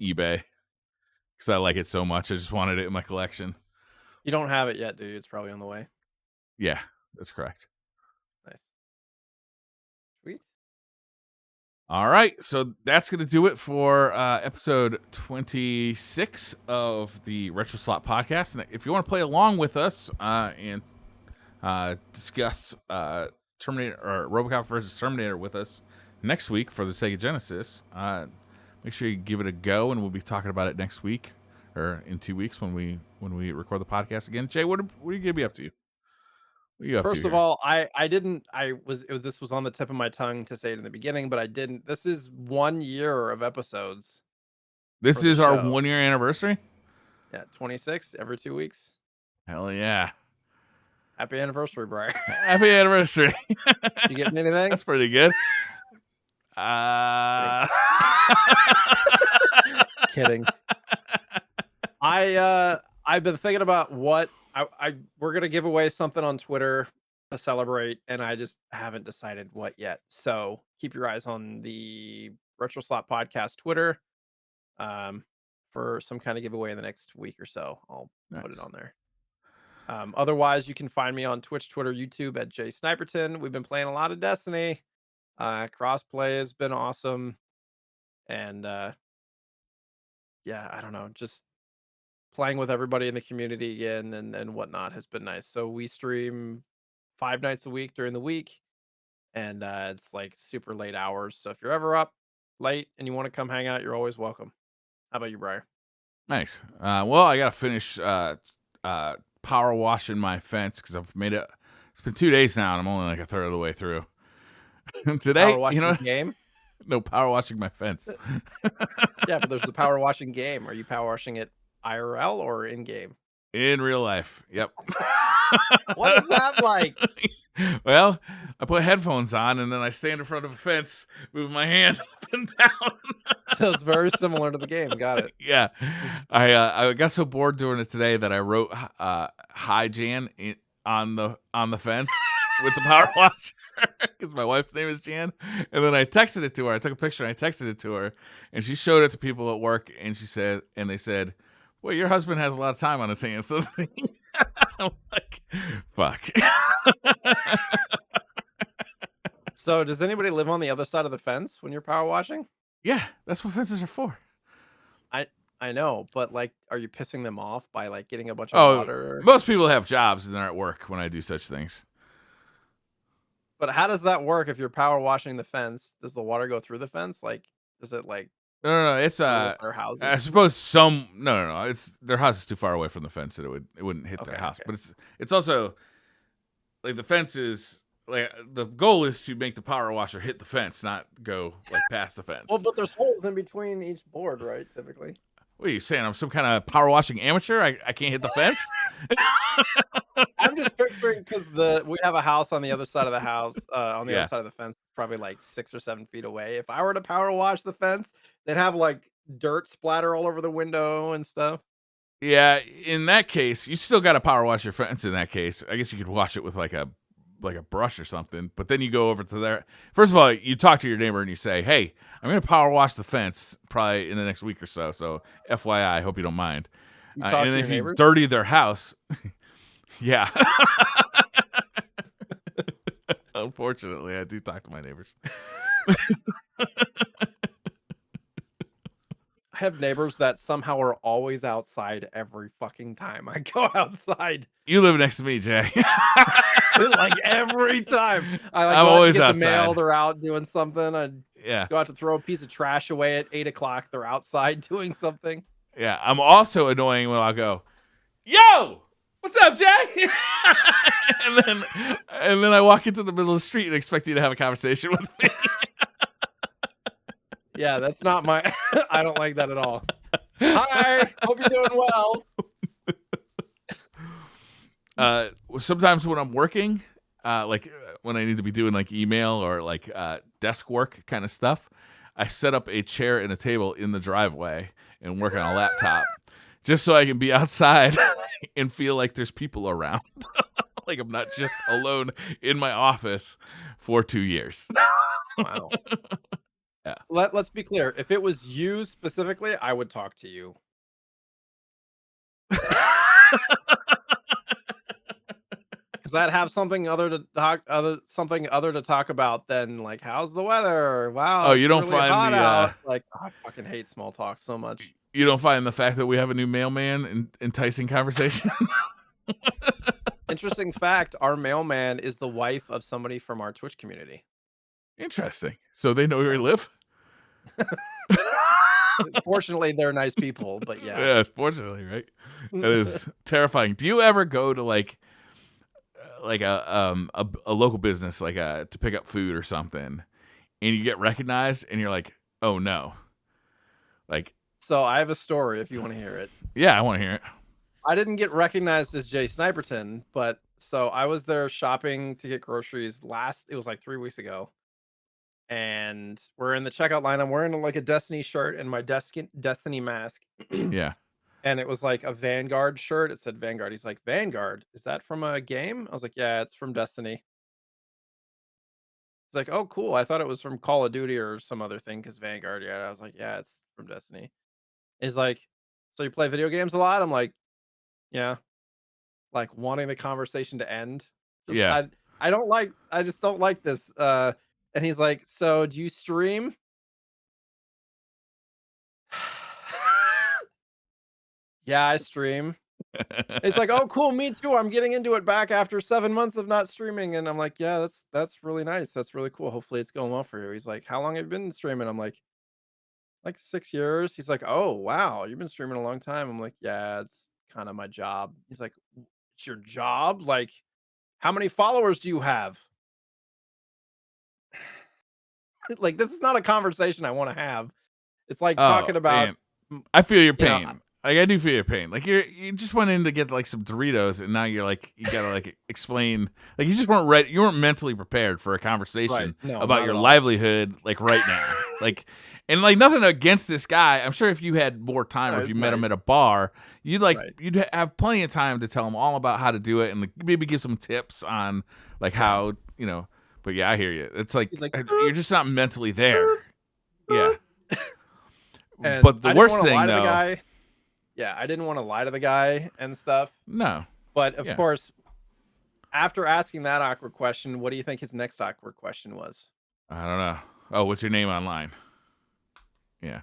eBay because I like it so much. I just wanted it in my collection. You don't have it yet, dude. It's probably on the way. Yeah, that's correct. Nice. Sweet. All right, so that's going to do it for episode 26 of the Retro Slot Podcast. And if you want to play along with us and discuss Terminator or RoboCop versus Terminator with us next week for the Sega Genesis, make sure you give it a go, and we'll be talking about it next week or in 2 weeks when we record the podcast again. Jay, what are you going to be up to? What are you up First to of here? all, this was on the tip of my tongue to say it in the beginning, but I didn't. This is 1 year of episodes This for the is our show. 1 year anniversary. Yeah, 26 every 2 weeks. Hell yeah! Happy anniversary, Briar. Happy anniversary! You get me anything? That's pretty good. Kidding. I've been thinking about what we're gonna give away something on Twitter to celebrate, and I just haven't decided what yet. So keep your eyes on the Retro Slot Podcast Twitter for some kind of giveaway in the next week or so. I'll put it Nice. on there. Otherwise, you can find me on Twitch, Twitter, YouTube at JSniperton. We've been playing a lot of Destiny. Crossplay has been awesome, and yeah, I don't know, just playing with everybody in the community again and whatnot has been nice. So we stream 5 nights a week during the week, and it's like super late hours. So if you're ever up late and you want to come hang out, you're always welcome. How about you, Briar? Nice. Well, I gotta finish power washing my fence because I've made it. It's been 2 days now, and I'm only like a third of the way through. Today, Power washing game? no power washing my fence. Yeah, but there's the power washing game. Are you power washing it IRL or in game? In real life, yep. What is that like? Well, I put headphones on, and then I stand in front of a fence, move my hand up and down. So it's very similar to the game. Got it. Yeah, I got so bored doing it today that I wrote "Hi Jan" on the fence with the power washer because my wife's name is Jan, and then I texted it to her. I took a picture and I texted it to her, and she showed it to people at work, and they said, "Well, your husband has a lot of time on his hands, doesn't he?" I'm like, "Fuck." So does anybody live on the other side of the fence when you're power washing? Yeah, that's what fences are for. I know, but like, are you pissing them off by like getting a bunch of water? Most people have jobs and they're at work when I do such things. But how does that work if you're power washing the fence? Does the water go through the fence? Like, does it like No. It's go with their houses? I suppose some. No. It's their house is too far away from the fence that it wouldn't hit their house. Okay. But it's also like the fence is like the goal is to make the power washer hit the fence, not go like past the fence. Well, but there's holes in between each board, right? Typically. What are you saying? I'm some kind of power washing amateur? I can't hit the fence? I'm just picturing because we have a house on the other side of the house, on the Yeah. other side of the fence, probably like 6 or 7 feet away. If I were to power wash the fence, they'd have like dirt splatter all over the window and stuff. Yeah, in that case, you still got to power wash your fence. In that case, I guess you could wash it with like a brush or something. But then you go over to there. First of all, you talk to your neighbor and you say, "Hey, I'm going to power wash the fence probably in the next week or so. So FYI, I hope you don't mind." You talk And to if your you neighbors? dirty their house, yeah. Unfortunately, I do talk to my neighbors. I have neighbors that somehow are always outside every fucking time I go outside. You live next to me, Jay. Like every time I I'm go out to always get the mail, outside. they're out doing something. I Yeah. go out to throw a piece of trash away at 8 o'clock. They're outside doing something. Yeah, I'm also annoying when I'll go, "Yo, what's up, Jay?" and then I walk into the middle of the street and expect you to have a conversation with me. Yeah, that's not my. I don't like that at all. Hi, hope you're doing well. Sometimes when I'm working, when I need to be doing like email or like desk work kind of stuff, I set up a chair and a table in the driveway and work on a laptop just so I can be outside and feel like there's people around. Like I'm not just alone in my office for 2 years. Wow. Yeah. Let's be clear. If it was you specifically, I would talk to you. 'Cause I'd have something other to talk about than, like, "How's the weather? Wow, Oh, you it's don't really find hot the, out." Like, I fucking hate small talk so much. you don't find the fact that we have a new mailman enticing conversation? Interesting fact, our mailman is the wife of somebody from our Twitch community. Interesting. So they know where you live? Fortunately, they're nice people, but yeah. Yeah, fortunately, right? That is terrifying. Do you ever go to a local business to pick up food or something, and you get recognized, and you're like, "Oh no!" Like, So, I have a story if you wanna hear it. yeah, I want to hear it. I didn't get recognized as JSniperton, but so I was there shopping to get groceries it was like 3 weeks ago, and we're in the checkout line. I'm wearing, like, a Destiny shirt and my Destiny mask, Yeah, and it was, like, a Vanguard shirt. It said Vanguard. He's like, "Vanguard? Is that from a game?" I was like, "Yeah, it's from Destiny." He's like, "Oh, cool. I thought it was from Call of Duty or some other thing. Cause Vanguard, yeah." I was like, "Yeah, it's from Destiny." He's like, "So you play video games a lot?" I'm like, "Yeah." Like, wanting the conversation to end. Just yeah. I just don't like this, and he's like, "So, do you stream?" "Yeah, I stream." He's like, "Oh, cool, me too. I'm getting into it back after 7 months of not streaming." And I'm like, "Yeah, that's really nice. That's really cool. Hopefully it's going well for you." He's like, "How long have you been streaming?" I'm like 6 years." He's like, "Oh, wow, you've been streaming a long time." I'm like, "Yeah, it's kinda my job." He's like, "It's your job? Like, how many followers do you have?" Like, this is not a conversation I wanna have. It's like Oh talking about, man, mm, I feel your you know, pain. Like I do feel your pain. Like you just went in to get like some Doritos, and now you're like you gotta like explain. Like you just weren't ready. You weren't mentally prepared for a right. conversation No, about not your at all. livelihood. Like right now, like and like nothing against this guy. I'm sure if you had more time, No, or if you it's met him at nice. a bar, Right. you'd have plenty of time to tell him all about how to do it, and like, maybe give some tips on like Yeah. how you know. But yeah, I hear you. It's He's like like, "Boop, you're just not mentally there. boop, Yeah. boop." And But the I didn't worst wanna thing lie to the though, guy. Yeah, I didn't wanna lie to the guy and stuff, no, but, of yeah. course, after asking that awkward question, what do you think his next awkward question was? I don't know. Oh, what's your name online? Yeah.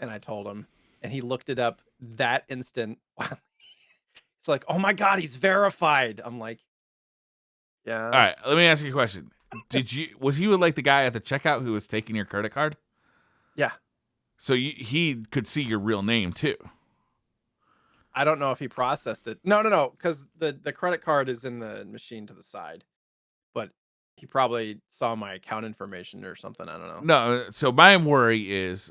And I told him, and he looked it up that instant. Wow. It's like, "Oh my god, he's verified." I'm like, All "Yeah." right. Let me ask you a question. Was he with like the guy at the checkout who was taking your credit card? Yeah. So he could see your real name too. I don't know if he processed it. No, no, no, because the credit card is in the machine to the side, but he probably saw my account information or something, I don't know. No. So my worry is,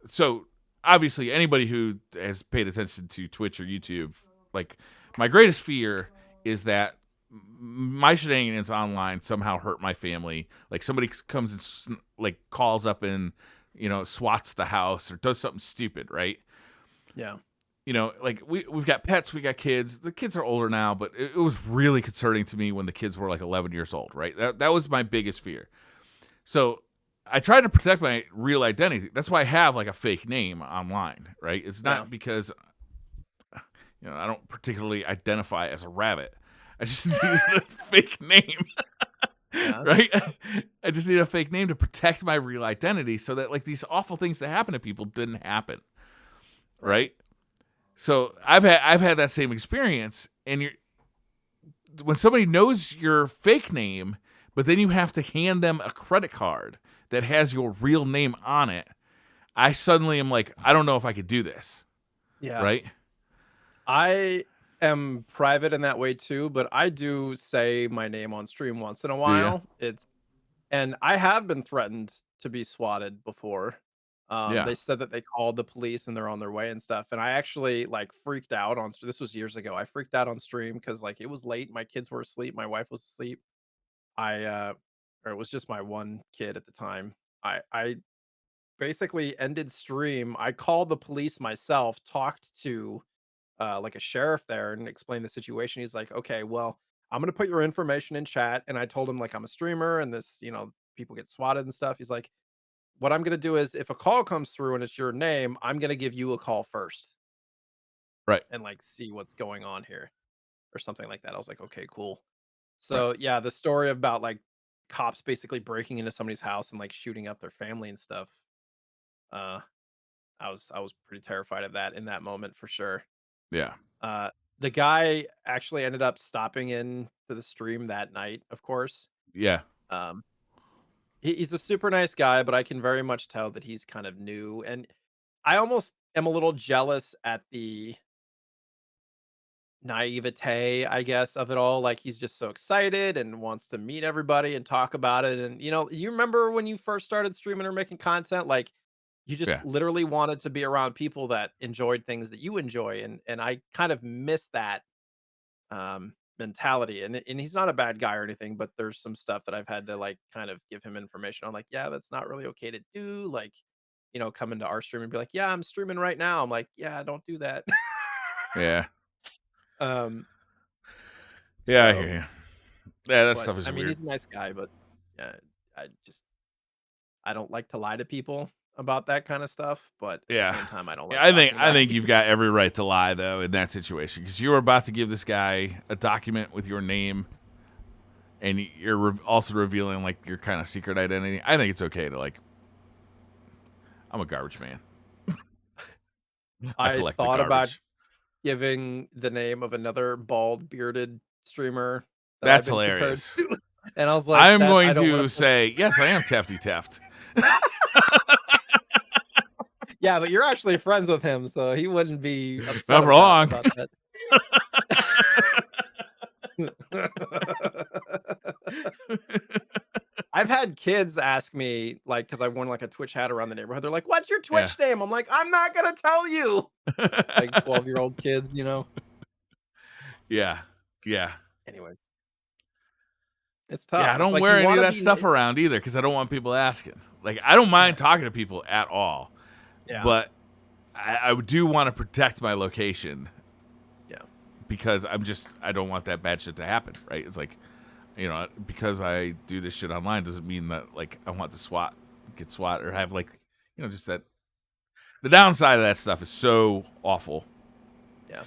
so obviously anybody who has paid attention to Twitch or YouTube, like my greatest fear is that my shenanigans online somehow hurt my family. Like somebody comes and like calls up and swats the house or does something stupid, right? Yeah. Like we've got pets, we got kids. The kids are older now, but it was really concerning to me when the kids were like 11 years old, right? That was my biggest fear. So I tried to protect my real identity. That's why I have like a fake name online, right? It's Yeah. not because I don't particularly identify as a rabbit. I just need a fake name, Yeah. right? I just need a fake name to protect my real identity so that like these awful things that happen to people didn't happen, Right. right? So I've had that same experience, and when somebody knows your fake name, but then you have to hand them a credit card that has your real name on it, I suddenly am like, I don't know if I could do this, Yeah. right? I am private in that way too, but I do say my name on stream once in a Do you? while. And I have been threatened to be swatted before. Yeah, They said that they called the police and they're on their way and stuff. And I actually like freaked out this was years ago. I freaked out on stream because like it was late. My kids were asleep. My wife was asleep. Or it was just my one kid at the time. I basically ended stream. I called the police myself, talked to like a sheriff there and explained the situation. He's like, "Okay, well, I'm gonna put your information in chat." And I told him like I'm a streamer and this, people get swatted and stuff. He's like, what I'm gonna do is if a call comes through and it's your name, I'm gonna give you a call first Right. and like see what's going on here or something like that. I was like, okay, cool. Right. So yeah, the story about like cops basically breaking into somebody's house and like shooting up their family and stuff. Uh, I was pretty terrified of that in that moment for sure. Yeah. Uh, the guy actually ended up stopping in to the stream that night, of course. Yeah. Um, he's a super nice guy, but I can very much tell that he's kind of new, and I almost am a little jealous at the naivete, I guess, of it all. Like he's just so excited and wants to meet everybody and talk about it. And you remember when you first started streaming or making content, like you Yeah. just literally wanted to be around people that enjoyed things that you enjoy. And I kind of miss that mentality. And he's not a bad guy or anything, but there's some stuff that I've had to like kind of give him information on, like, yeah, that's not really okay to do. Like, come into our stream and be like, yeah, I'm streaming right now. I'm like, yeah, don't do that. Yeah. um Yeah. I so hear you. Yeah, that But, stuff is I mean, weird. he's a nice guy, but, yeah, I just I don't like to lie to people about that kinda stuff, but at the Yeah. same time, I don't Yeah, like talking I about think it. you've got every right to lie though in that situation because you were about to give this guy a document with your name, and you're also revealing like your kind of secret identity. I think it's okay to like. I'm a garbage man. I I collect the thought about garbage. giving the name of another bald, bearded streamer that I've That's been compared hilarious. to, and I was like, I'm "That going I don't wanna to put." say yes. I am Tefty Teft. Yeah, but you're actually friends with him, so he wouldn't be upset Not for long. about that. I've had kids ask me, like, because I worn, like, a Twitch hat around the neighborhood. They're like, "What's your Yeah. Twitch name?" I'm like, "I'm not gonna tell you." Like 12-year-old kids, you know? Yeah. Yeah. Anyways, it's Yeah, I tough. It's don't like wear you any of wanna that be stuff around either because I don't want people asking. Like, I don't yeah, mind talking to people at all, yeah, but I do want to protect my location yeah, because I don't want that bad shit to happen, right? It's like, because I do this shit online doesn't mean that, like, I want to get SWAT, or have, like, just that. The downside of that stuff is so awful. yeah.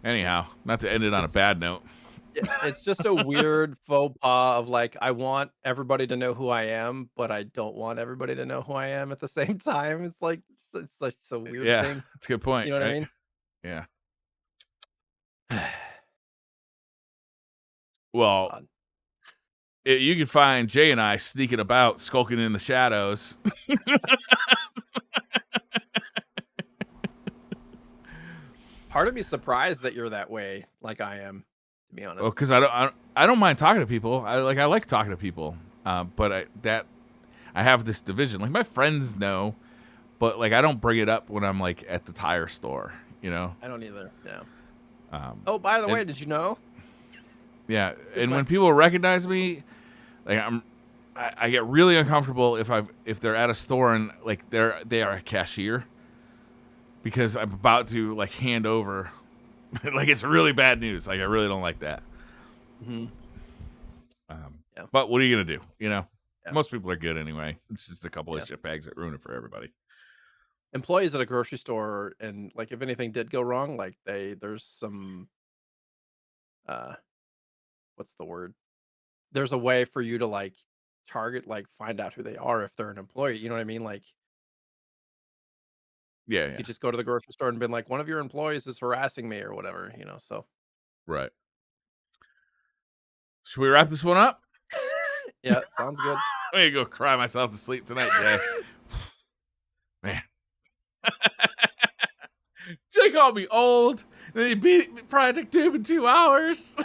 Anyhow, not to end it on a It's bad note. yeah, it's just a weird faux pas of, like, I want everybody to know who I am, but I don't want everybody to know who I am at the same time. It's like it's such a weird Yeah, thing. that's a good point, You know what I right? mean? Yeah. Well, God. you can find Jay and I sneaking about, skulking in the shadows. Part of me surprised that you're that way, like I am, to be Well, honest. because I don't mind talking to people. I like talking to people. But I have this division. Like, my friends know, but like I don't bring it up when I'm like at the tire store. I don't either. Yeah. Um, Oh, by the and way, did you know? yeah, Here's and my when people recognize me, like I get really uncomfortable if they're at a store and like they are a cashier, because I'm about to like hand over. Like, it's really bad news. Like, I really don't like that. Mhm. Um, Yeah. but what are you gonna do? Yeah. Most people are good anyway. It's just a couple of Yeah. shitbags that ruin it for everybody. Employees at a grocery store, and like if anything did go wrong, like there's some uh what's the word? There's a way for you to like target, like find out who they are if they're an employee. You know what I mean? Like Yeah, you yeah, could just go to the grocery store and been like, one of your employees is harassing me or whatever, so right. Should we wrap this one up? yeah, sounds good. I'm gonna go cry myself to sleep tonight, Jay. Man. Jay called me old, and then he beat Project Tube in 2 hours.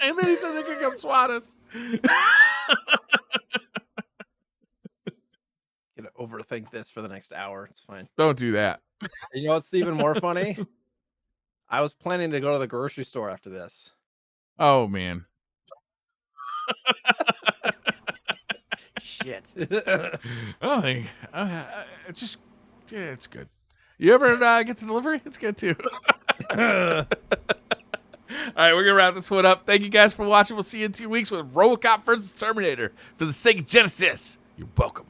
And then he said they could come swat us. Gonna overthink this for the next hour. It's fine. Don't do that. You know what's even more funny? I was planning to go to the grocery store after this. Oh, man. Shit. I don't think. Yeah, it's good. You ever get the delivery? It's good too. All right, we're gonna wrap this one up. Thank you guys for watching. We'll see you in 2 weeks with RoboCop vs. Terminator for the Sega Genesis. You're welcome.